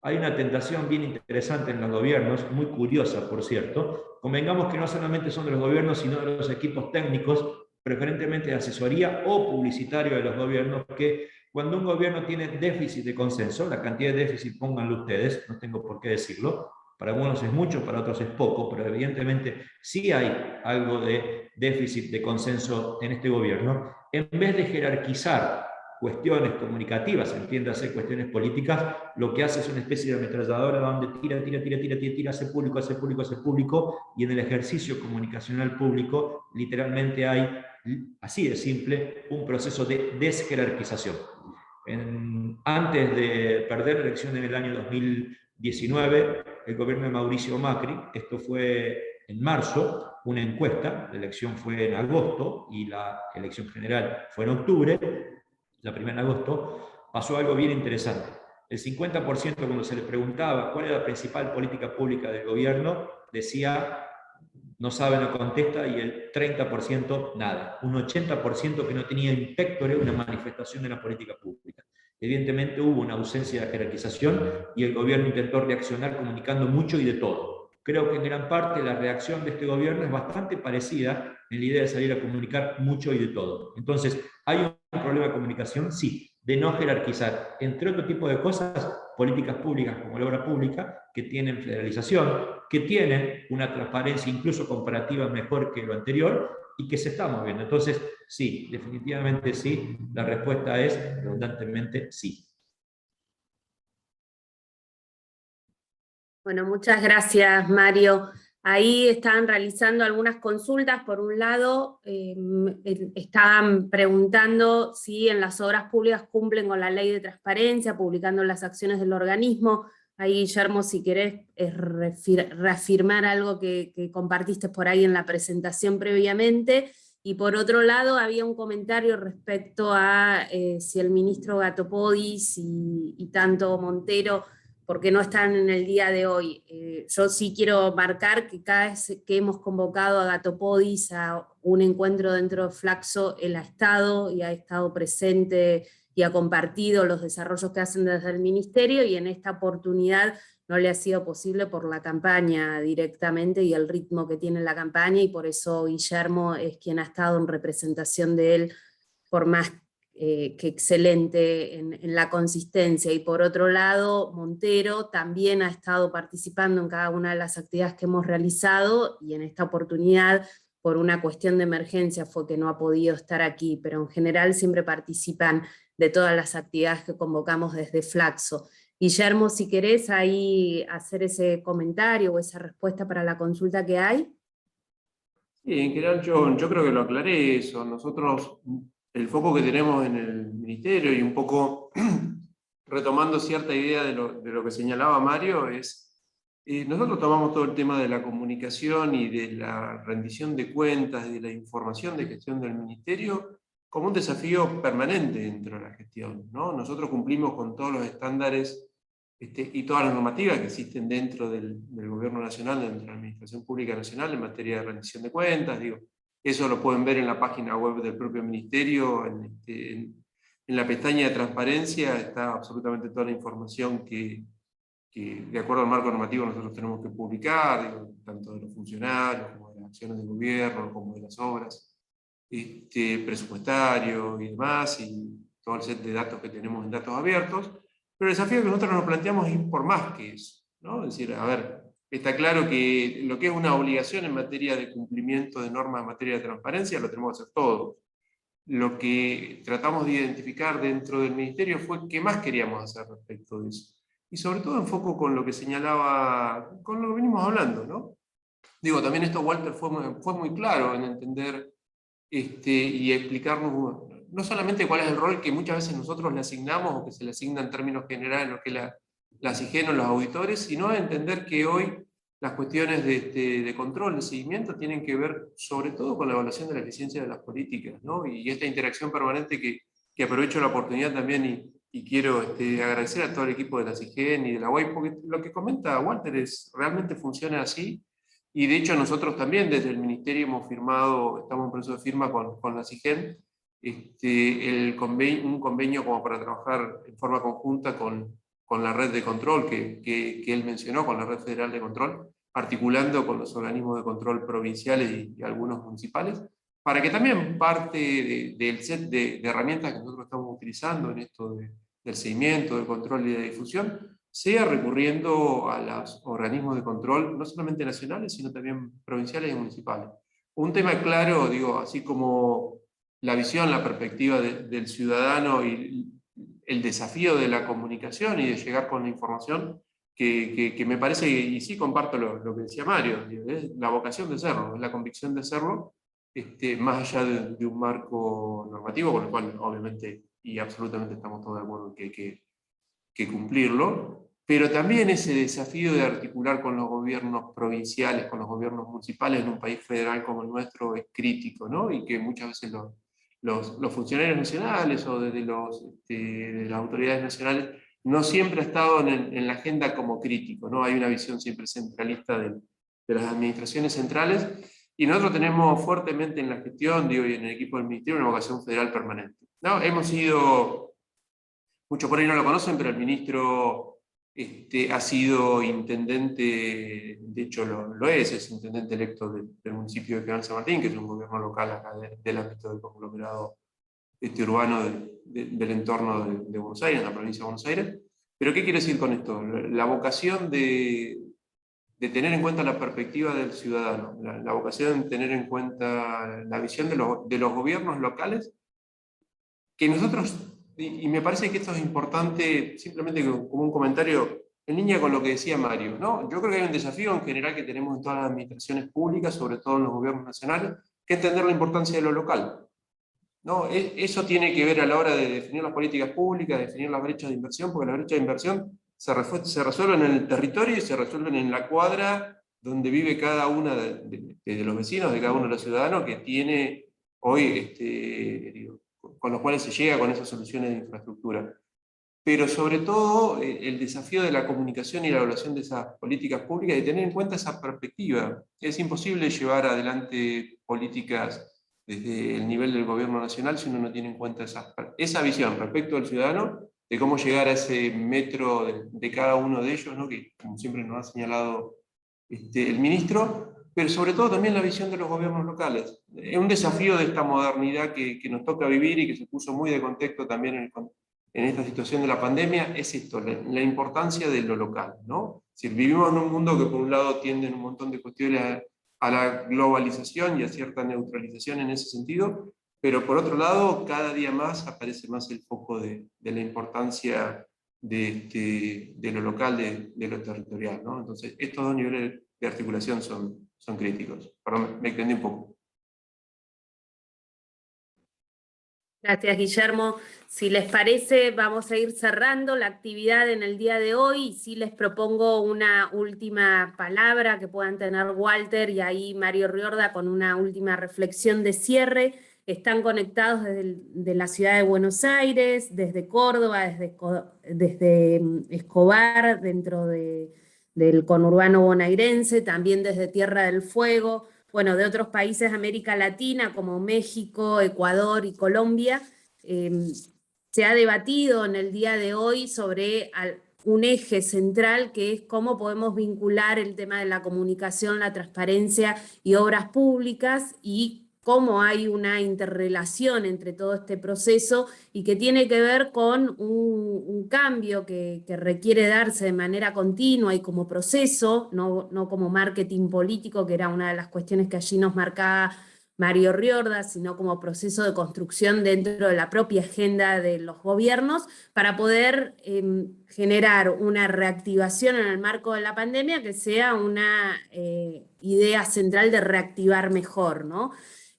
Speaker 4: hay una tentación bien interesante en los gobiernos, muy curiosa por cierto. Convengamos que no solamente son de los gobiernos, sino de los equipos técnicos, preferentemente de asesoría o publicitario de los gobiernos, que cuando un gobierno tiene déficit de consenso, la cantidad de déficit pónganlo ustedes, no tengo por qué decirlo, para algunos es mucho, para otros es poco, pero evidentemente sí hay algo de déficit de consenso en este gobierno. En vez de jerarquizar cuestiones comunicativas, entiéndase cuestiones políticas, lo que hace es una especie de ametralladora donde tira, hace público, y en el ejercicio comunicacional público literalmente hay, así de simple, un proceso de desjerarquización. Antes de perder la elección en el año 2019, el gobierno de Mauricio Macri, esto fue en marzo, una encuesta, la elección fue en agosto y la elección general fue en octubre, la primera en agosto, pasó algo bien interesante. El 50% cuando se le preguntaba cuál era la principal política pública del gobierno, decía no sabe, no contesta, y el 30% nada. Un 80% que no tenía in pectore una manifestación de la política pública. Evidentemente hubo una ausencia de jerarquización y el gobierno intentó reaccionar comunicando mucho y de todo. Creo que en gran parte la reacción de este gobierno es bastante parecida en la idea de salir a comunicar mucho y de todo. Entonces, ¿hay un problema de comunicación? Sí, de no jerarquizar, entre otro tipo de cosas, políticas públicas como la obra pública, que tienen federalización, que tienen una transparencia incluso comparativa mejor que lo anterior y que se está moviendo. Entonces, sí, definitivamente sí, la respuesta es redundantemente sí.
Speaker 1: Bueno, muchas gracias, Mario. Ahí estaban realizando algunas consultas. Por un lado, estaban preguntando si en las obras públicas cumplen con la ley de transparencia, publicando las acciones del organismo. Ahí, Guillermo, si querés reafirmar algo que compartiste por ahí en la presentación previamente. Y por otro lado, había un comentario respecto a si el ministro Gatopodis y tanto Montero, porque no están en el día de hoy. Yo sí quiero marcar que cada vez que hemos convocado a Gatopodis a un encuentro dentro de Flaxo, él ha estado y ha estado presente y ha compartido los desarrollos que hacen desde el ministerio, y en esta oportunidad no le ha sido posible por la campaña directamente y el ritmo que tiene la campaña, y por eso Guillermo es quien ha estado en representación de él, por más que excelente en la consistencia. Y por otro lado, Montero también ha estado participando en cada una de las actividades que hemos realizado, y en esta oportunidad, por una cuestión de emergencia, fue que no ha podido estar aquí, pero en general siempre participan de todas las actividades que convocamos desde Flaxo. Guillermo, si querés ahí hacer ese comentario o esa respuesta para la consulta que hay.
Speaker 2: Sí, en general yo creo que lo aclaré eso. Nosotros, el foco que tenemos en el ministerio, y un poco retomando cierta idea de lo que señalaba Mario, es nosotros tomamos todo el tema de la comunicación y de la rendición de cuentas y de la información de gestión del ministerio como un desafío permanente dentro de la gestión, ¿no? Nosotros cumplimos con todos los estándares y todas las normativas que existen dentro del Gobierno Nacional, dentro de la Administración Pública Nacional en materia de rendición de cuentas. Digo, eso lo pueden ver en la página web del propio Ministerio, en la pestaña de transparencia está absolutamente toda la información que de acuerdo al marco normativo nosotros tenemos que publicar, digo, tanto de los funcionarios como de las acciones del gobierno, como de las obras, presupuestario y demás, y todo el set de datos que tenemos en datos abiertos. Pero el desafío que nosotros nos planteamos es ir por más que eso, ¿no? Es decir, a ver, está claro que lo que es una obligación en materia de cumplimiento de normas en materia de transparencia lo tenemos que hacer todos. Lo que tratamos de identificar dentro del ministerio fue qué más queríamos hacer respecto de eso. Y sobre todo en foco con lo que señalaba, con lo que venimos hablando, ¿no? Digo, también esto Walter fue muy claro en entender y explicarnos no solamente cuál es el rol que muchas veces nosotros le asignamos o que se le asigna en términos generales en lo que es la SIGEN o los auditores, sino entender que hoy las cuestiones de control, de seguimiento, tienen que ver sobre todo con la evaluación de la eficiencia de las políticas, ¿no? Y esta interacción permanente que aprovecho la oportunidad también y quiero agradecer a todo el equipo de la SIGEN y de la UAI, porque lo que comenta Walter realmente funciona así. Y de hecho nosotros también desde el Ministerio hemos firmado, estamos en proceso de firma con la SIGEN, un convenio como para trabajar en forma conjunta con con la red de control que él mencionó, con la red federal de control, articulando con los organismos de control provinciales y algunos municipales, para que también parte del set de herramientas que nosotros estamos utilizando en esto del seguimiento, del control y de la difusión, sea recurriendo a los organismos de control, no solamente nacionales, sino también provinciales y municipales. Un tema claro, digo, así como la visión, la perspectiva del ciudadano y el desafío de la comunicación y de llegar con la información, que me parece, y sí comparto lo que decía Mario, es la vocación de serlo, es la convicción de serlo, más allá de un marco normativo, con el cual obviamente y absolutamente estamos todos de acuerdo en que hay que cumplirlo, pero también ese desafío de articular con los gobiernos provinciales, con los gobiernos municipales en un país federal como el nuestro es crítico, ¿no? Y que muchas veces los funcionarios nacionales o de las autoridades nacionales no siempre ha estado en la agenda como crítico, ¿no? Hay una visión siempre centralista de las administraciones centrales, y nosotros tenemos fuertemente en la gestión, digo, y en el equipo del Ministerio, una vocación federal permanente, ¿no? Hemos sido, muchos por ahí no lo conocen, pero el ministro ha sido intendente, de hecho lo es intendente electo del municipio de General San Martín, que es un gobierno local acá del ámbito del conglomerado urbano del entorno de Buenos Aires, en la provincia de Buenos Aires. Pero ¿qué quiero decir con esto? La vocación de tener en cuenta la perspectiva del ciudadano, la vocación de tener en cuenta la visión de los gobiernos locales, que nosotros, y me parece que esto es importante, simplemente como un comentario en línea con lo que decía Mario, ¿no? Yo creo que hay un desafío en general que tenemos en todas las administraciones públicas, sobre todo en los gobiernos nacionales, que es entender la importancia de lo local, ¿no? Eso tiene que ver a la hora de definir las políticas públicas, definir las brechas de inversión, porque las brechas de inversión se resuelven en el territorio y se resuelven en la cuadra donde vive cada uno de los vecinos, de cada uno de los ciudadanos que tiene hoy, con los cuales se llega con esas soluciones de infraestructura. Pero sobre todo el desafío de la comunicación y la evaluación de esas políticas públicas y tener en cuenta esa perspectiva. Es imposible llevar adelante políticas desde el nivel del gobierno nacional si uno no tiene en cuenta esa visión respecto al ciudadano, de cómo llegar a ese metro de cada uno de ellos, ¿no? Que como siempre nos ha señalado el ministro, pero sobre todo también la visión de los gobiernos locales. Es un desafío de esta modernidad que nos toca vivir y que se puso muy de contexto también en esta situación de la pandemia, es esto, la importancia de lo local, ¿no? Si vivimos en un mundo que por un lado tiende en un montón de cuestiones a la globalización y a cierta neutralización en ese sentido, pero por otro lado, cada día más aparece más el foco de la importancia de lo local, de lo territorial, ¿no? Entonces, estos dos niveles de articulación son críticos. Perdón, me extendí un poco.
Speaker 1: Gracias, Guillermo. Si les parece, vamos a ir cerrando la actividad en el día de hoy, y sí les propongo una última palabra que puedan tener Walter y ahí Mario Riorda con una última reflexión de cierre. Están conectados desde la ciudad de Buenos Aires, desde Córdoba, desde Escobar, dentro del conurbano bonaerense, también desde Tierra del Fuego, bueno, de otros países de América Latina como México, Ecuador y Colombia. Se ha debatido en el día de hoy sobre un eje central, que es cómo podemos vincular el tema de la comunicación, la transparencia y obras públicas, y cómo hay una interrelación entre todo este proceso y que tiene que ver con un cambio que requiere darse de manera continua y como proceso, no como marketing político, que era una de las cuestiones que allí nos marcaba Mario Riorda, sino como proceso de construcción dentro de la propia agenda de los gobiernos, para poder generar una reactivación en el marco de la pandemia que sea una idea central de reactivar mejor, ¿no?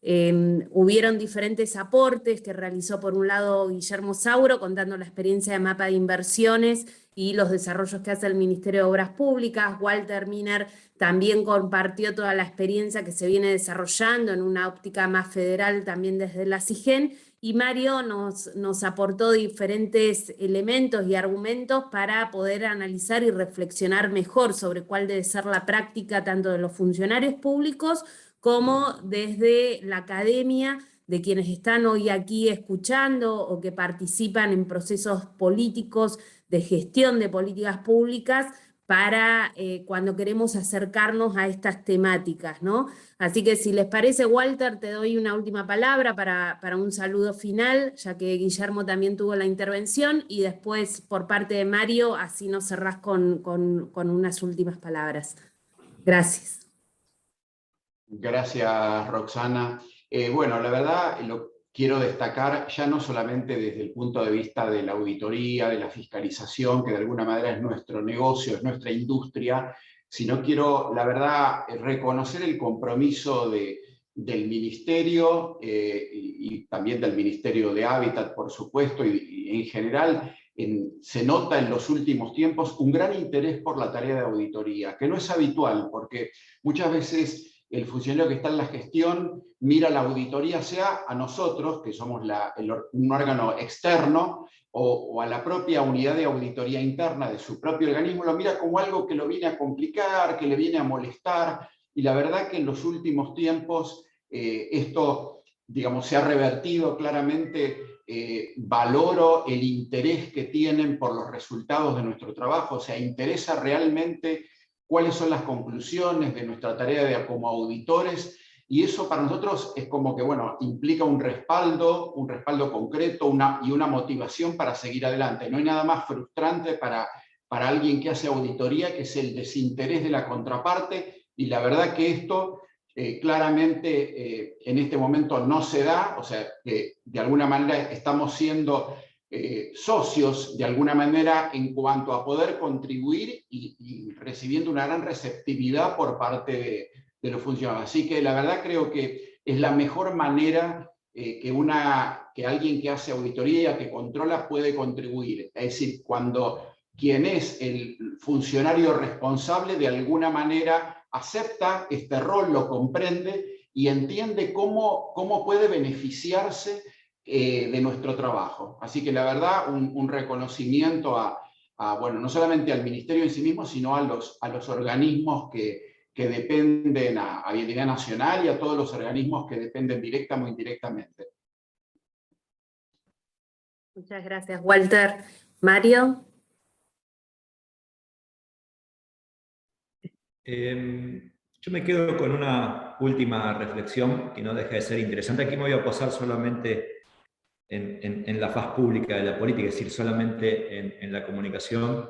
Speaker 1: Hubieron diferentes aportes que realizó por un lado Guillermo Sauro, contando la experiencia de mapa de inversiones y los desarrollos que hace el Ministerio de Obras Públicas. Walter Miner también compartió toda la experiencia que se viene desarrollando en una óptica más federal también desde la CIGEN, y Mario nos aportó diferentes elementos y argumentos para poder analizar y reflexionar mejor sobre cuál debe ser la práctica tanto de los funcionarios públicos como desde la academia, de quienes están hoy aquí escuchando o que participan en procesos políticos gestión de políticas públicas para cuando queremos acercarnos a estas temáticas, ¿no? Así que si les parece, Walter, te doy una última palabra para un saludo final, ya que Guillermo también tuvo la intervención, y después por parte de Mario, así nos cerrás con unas últimas palabras. Gracias.
Speaker 3: Gracias, Roxana. Bueno, la verdad, lo quiero destacar ya no solamente desde el punto de vista de la auditoría, de la fiscalización, que de alguna manera es nuestro negocio, es nuestra industria, sino quiero, la verdad, reconocer el compromiso del Ministerio y también del Ministerio de Hábitat, por supuesto, y en general se nota en los últimos tiempos un gran interés por la tarea de auditoría, que no es habitual, porque muchas veces el funcionario que está en la gestión mira la auditoría, sea a nosotros, que somos un órgano externo, o a la propia unidad de auditoría interna de su propio organismo, lo mira como algo que lo viene a complicar, que le viene a molestar, y la verdad que en los últimos tiempos esto, digamos, se ha revertido claramente. Valoro el interés que tienen por los resultados de nuestro trabajo, o sea, interesa realmente cuáles son las conclusiones de nuestra tarea como auditores, y eso para nosotros es como que, bueno, implica un respaldo concreto y una motivación para seguir adelante. No hay nada más frustrante para alguien que hace auditoría, que es el desinterés de la contraparte, y la verdad que esto claramente en este momento no se da, o sea, de alguna manera estamos siendo socios de alguna manera en cuanto a poder contribuir y recibiendo una gran receptividad por parte de los funcionarios. Así que la verdad creo que es la mejor manera que alguien que hace auditoría, que controla, puede contribuir. Es decir, cuando quien es el funcionario responsable de alguna manera acepta este rol, lo comprende y entiende cómo puede beneficiarse de nuestro trabajo. Así que la verdad, un reconocimiento bueno, no solamente al Ministerio en sí mismo, sino a los organismos que dependen, a Vialidad Nacional y a todos los organismos que dependen directa o indirectamente.
Speaker 1: Muchas gracias, Walter. Mario.
Speaker 4: Yo me quedo con una última reflexión que no deja de ser interesante. Aquí me voy a posar solamente en la faz pública de la política, es decir, solamente en la comunicación.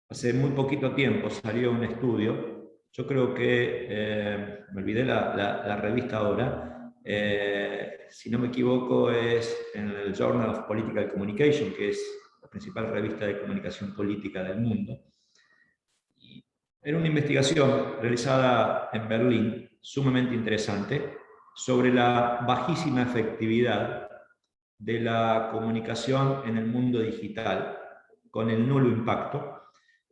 Speaker 4: Hace muy poquito tiempo salió un estudio, yo creo que, me olvidé la revista ahora, si no me equivoco es en el Journal of Political Communication, que es la principal revista de comunicación política del mundo. Era una investigación realizada en Berlín, sumamente interesante, sobre la bajísima efectividad de la comunicación en el mundo digital, con el nulo impacto.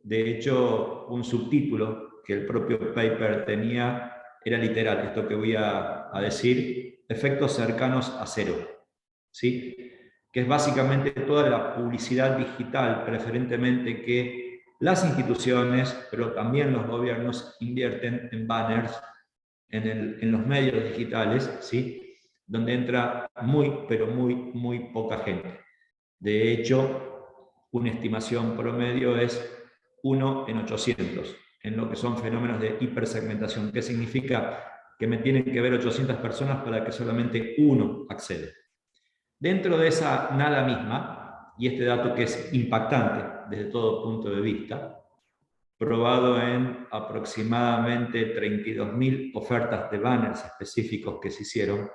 Speaker 4: De hecho, un subtítulo que el propio paper tenía era literal, esto que voy a decir, efectos cercanos a cero, ¿sí? Que es básicamente toda la publicidad digital, preferentemente que las instituciones, pero también los gobiernos invierten en banners, en los medios digitales, ¿sí? Donde entra pero muy poca gente. De hecho, una estimación promedio es 1 en 800, en lo que son fenómenos de hipersegmentación. ¿Qué significa? Que me tienen que ver 800 personas para que solamente uno accede. Dentro de esa nada misma, y este dato que es impactante desde todo punto de vista, probado en aproximadamente 32.000 ofertas de banners específicos que se hicieron,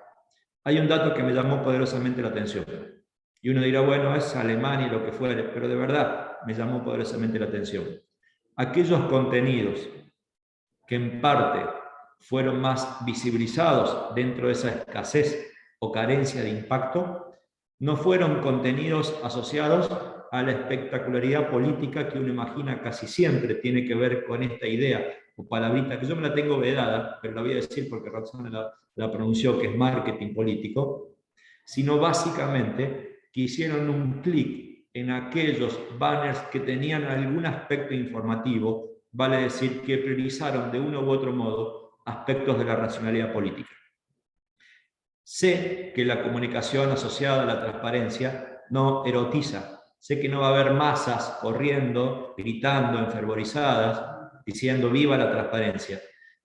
Speaker 4: hay un dato que me llamó poderosamente la atención. Y uno dirá, bueno, es Alemania y lo que fuere, pero de verdad me llamó poderosamente la atención. Aquellos contenidos que en parte fueron más visibilizados dentro de esa escasez o carencia de impacto, no fueron contenidos asociados a la espectacularidad política que uno imagina casi siempre tiene que ver con esta idea o palabrita, que yo me la tengo vedada, pero la voy a decir porque Roxana la pronunció, que es marketing político, sino básicamente que hicieron un clic en aquellos banners que tenían algún aspecto informativo, vale decir que priorizaron de uno u otro modo aspectos de la racionalidad política. Sé que la comunicación asociada a la transparencia no erotiza Sé que no va a haber masas corriendo, gritando, enfervorizadas, diciendo viva la transparencia.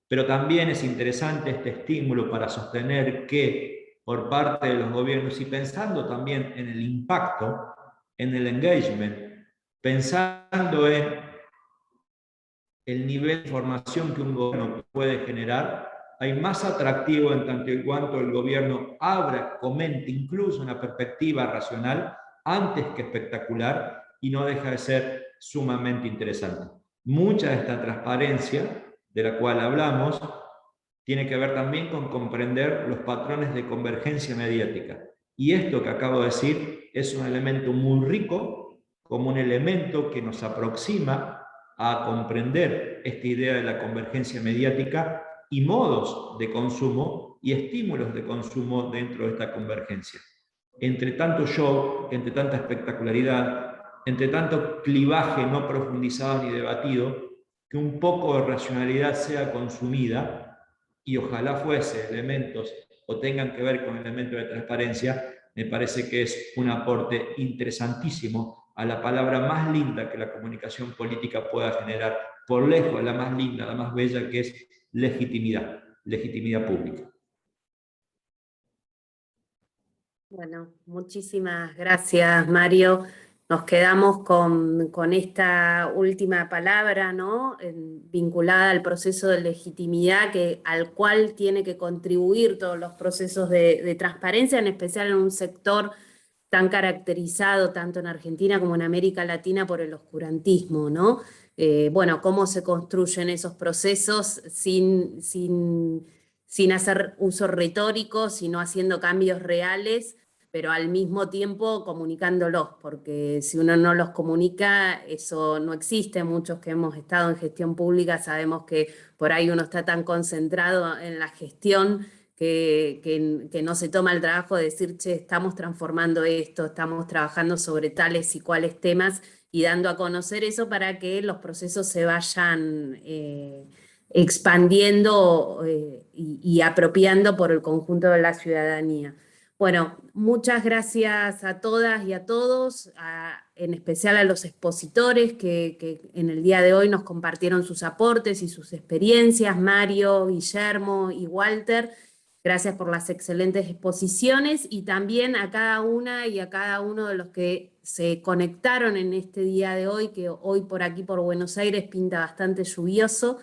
Speaker 4: Pero también es interesante este estímulo para sostener que por parte de los gobiernos, y pensando también en el impacto, en el engagement, pensando en el nivel de información que un gobierno puede generar, hay más atractivo en tanto y cuanto el gobierno abra, comente, incluso una perspectiva racional, antes que espectacular, y no deja de ser sumamente interesante. Mucha de esta transparencia de la cual hablamos tiene que ver también con comprender los patrones de convergencia mediática. Y esto que acabo de decir es un elemento muy rico, como un elemento que nos aproxima a comprender esta idea de la convergencia mediática y modos de consumo y estímulos de consumo dentro de esta convergencia. Entre tanto show, entre tanta espectacularidad, entre tanto clivaje no profundizado ni debatido, que un poco de racionalidad sea consumida, y ojalá fuese elementos o tengan que ver con elementos de transparencia, me parece que es un aporte interesantísimo a la palabra más linda que la comunicación política pueda generar, por lejos la más linda, la más bella, que es legitimidad, legitimidad pública.
Speaker 1: Bueno, muchísimas gracias, Mario. Nos quedamos con esta última palabra, ¿no? Vinculada al proceso de legitimidad al cual tiene que contribuir todos los procesos de transparencia, en especial en un sector tan caracterizado tanto en Argentina como en América Latina por el oscurantismo, ¿no? Bueno, cómo se construyen esos procesos sin hacer uso retórico, sino haciendo cambios reales, pero al mismo tiempo comunicándolos, porque si uno no los comunica, eso no existe. Muchos que hemos estado en gestión pública sabemos que por ahí uno está tan concentrado en la gestión que no se toma el trabajo de decir, che, estamos transformando esto, estamos trabajando sobre tales y cuales temas, y dando a conocer eso para que los procesos se vayan expandiendo y apropiando por el conjunto de la ciudadanía. Bueno, muchas gracias a todas y a todos, en especial a los expositores que en el día de hoy nos compartieron sus aportes y sus experiencias, Mario, Guillermo y Walter. Gracias por las excelentes exposiciones, y también a cada una y a cada uno de los que se conectaron en este día de hoy, que hoy por aquí por Buenos Aires pinta bastante lluvioso.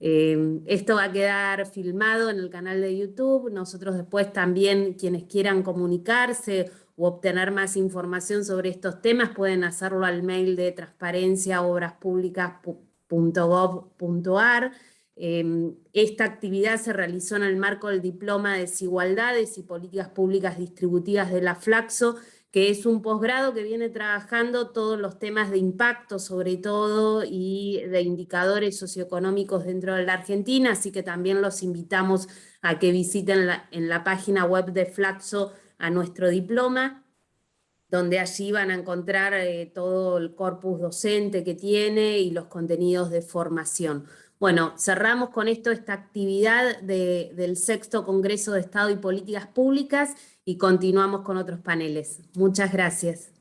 Speaker 1: Esto va a quedar filmado en el canal de YouTube. Nosotros después también, quienes quieran comunicarse o obtener más información sobre estos temas, pueden hacerlo al mail de transparenciaobraspublicas.gov.ar. Esta actividad se realizó en el marco del Diploma de Desigualdades y Políticas Públicas Distributivas de la Flaxo, que es un posgrado que viene trabajando todos los temas de impacto, sobre todo, y de indicadores socioeconómicos dentro de la Argentina, así que también los invitamos a que visiten en la página web de Flaxo a nuestro diploma, donde allí van a encontrar todo el corpus docente que tiene y los contenidos de formación. Bueno, cerramos con esto esta actividad del 6º Congreso de Estado y Políticas Públicas y continuamos con otros paneles. Muchas gracias.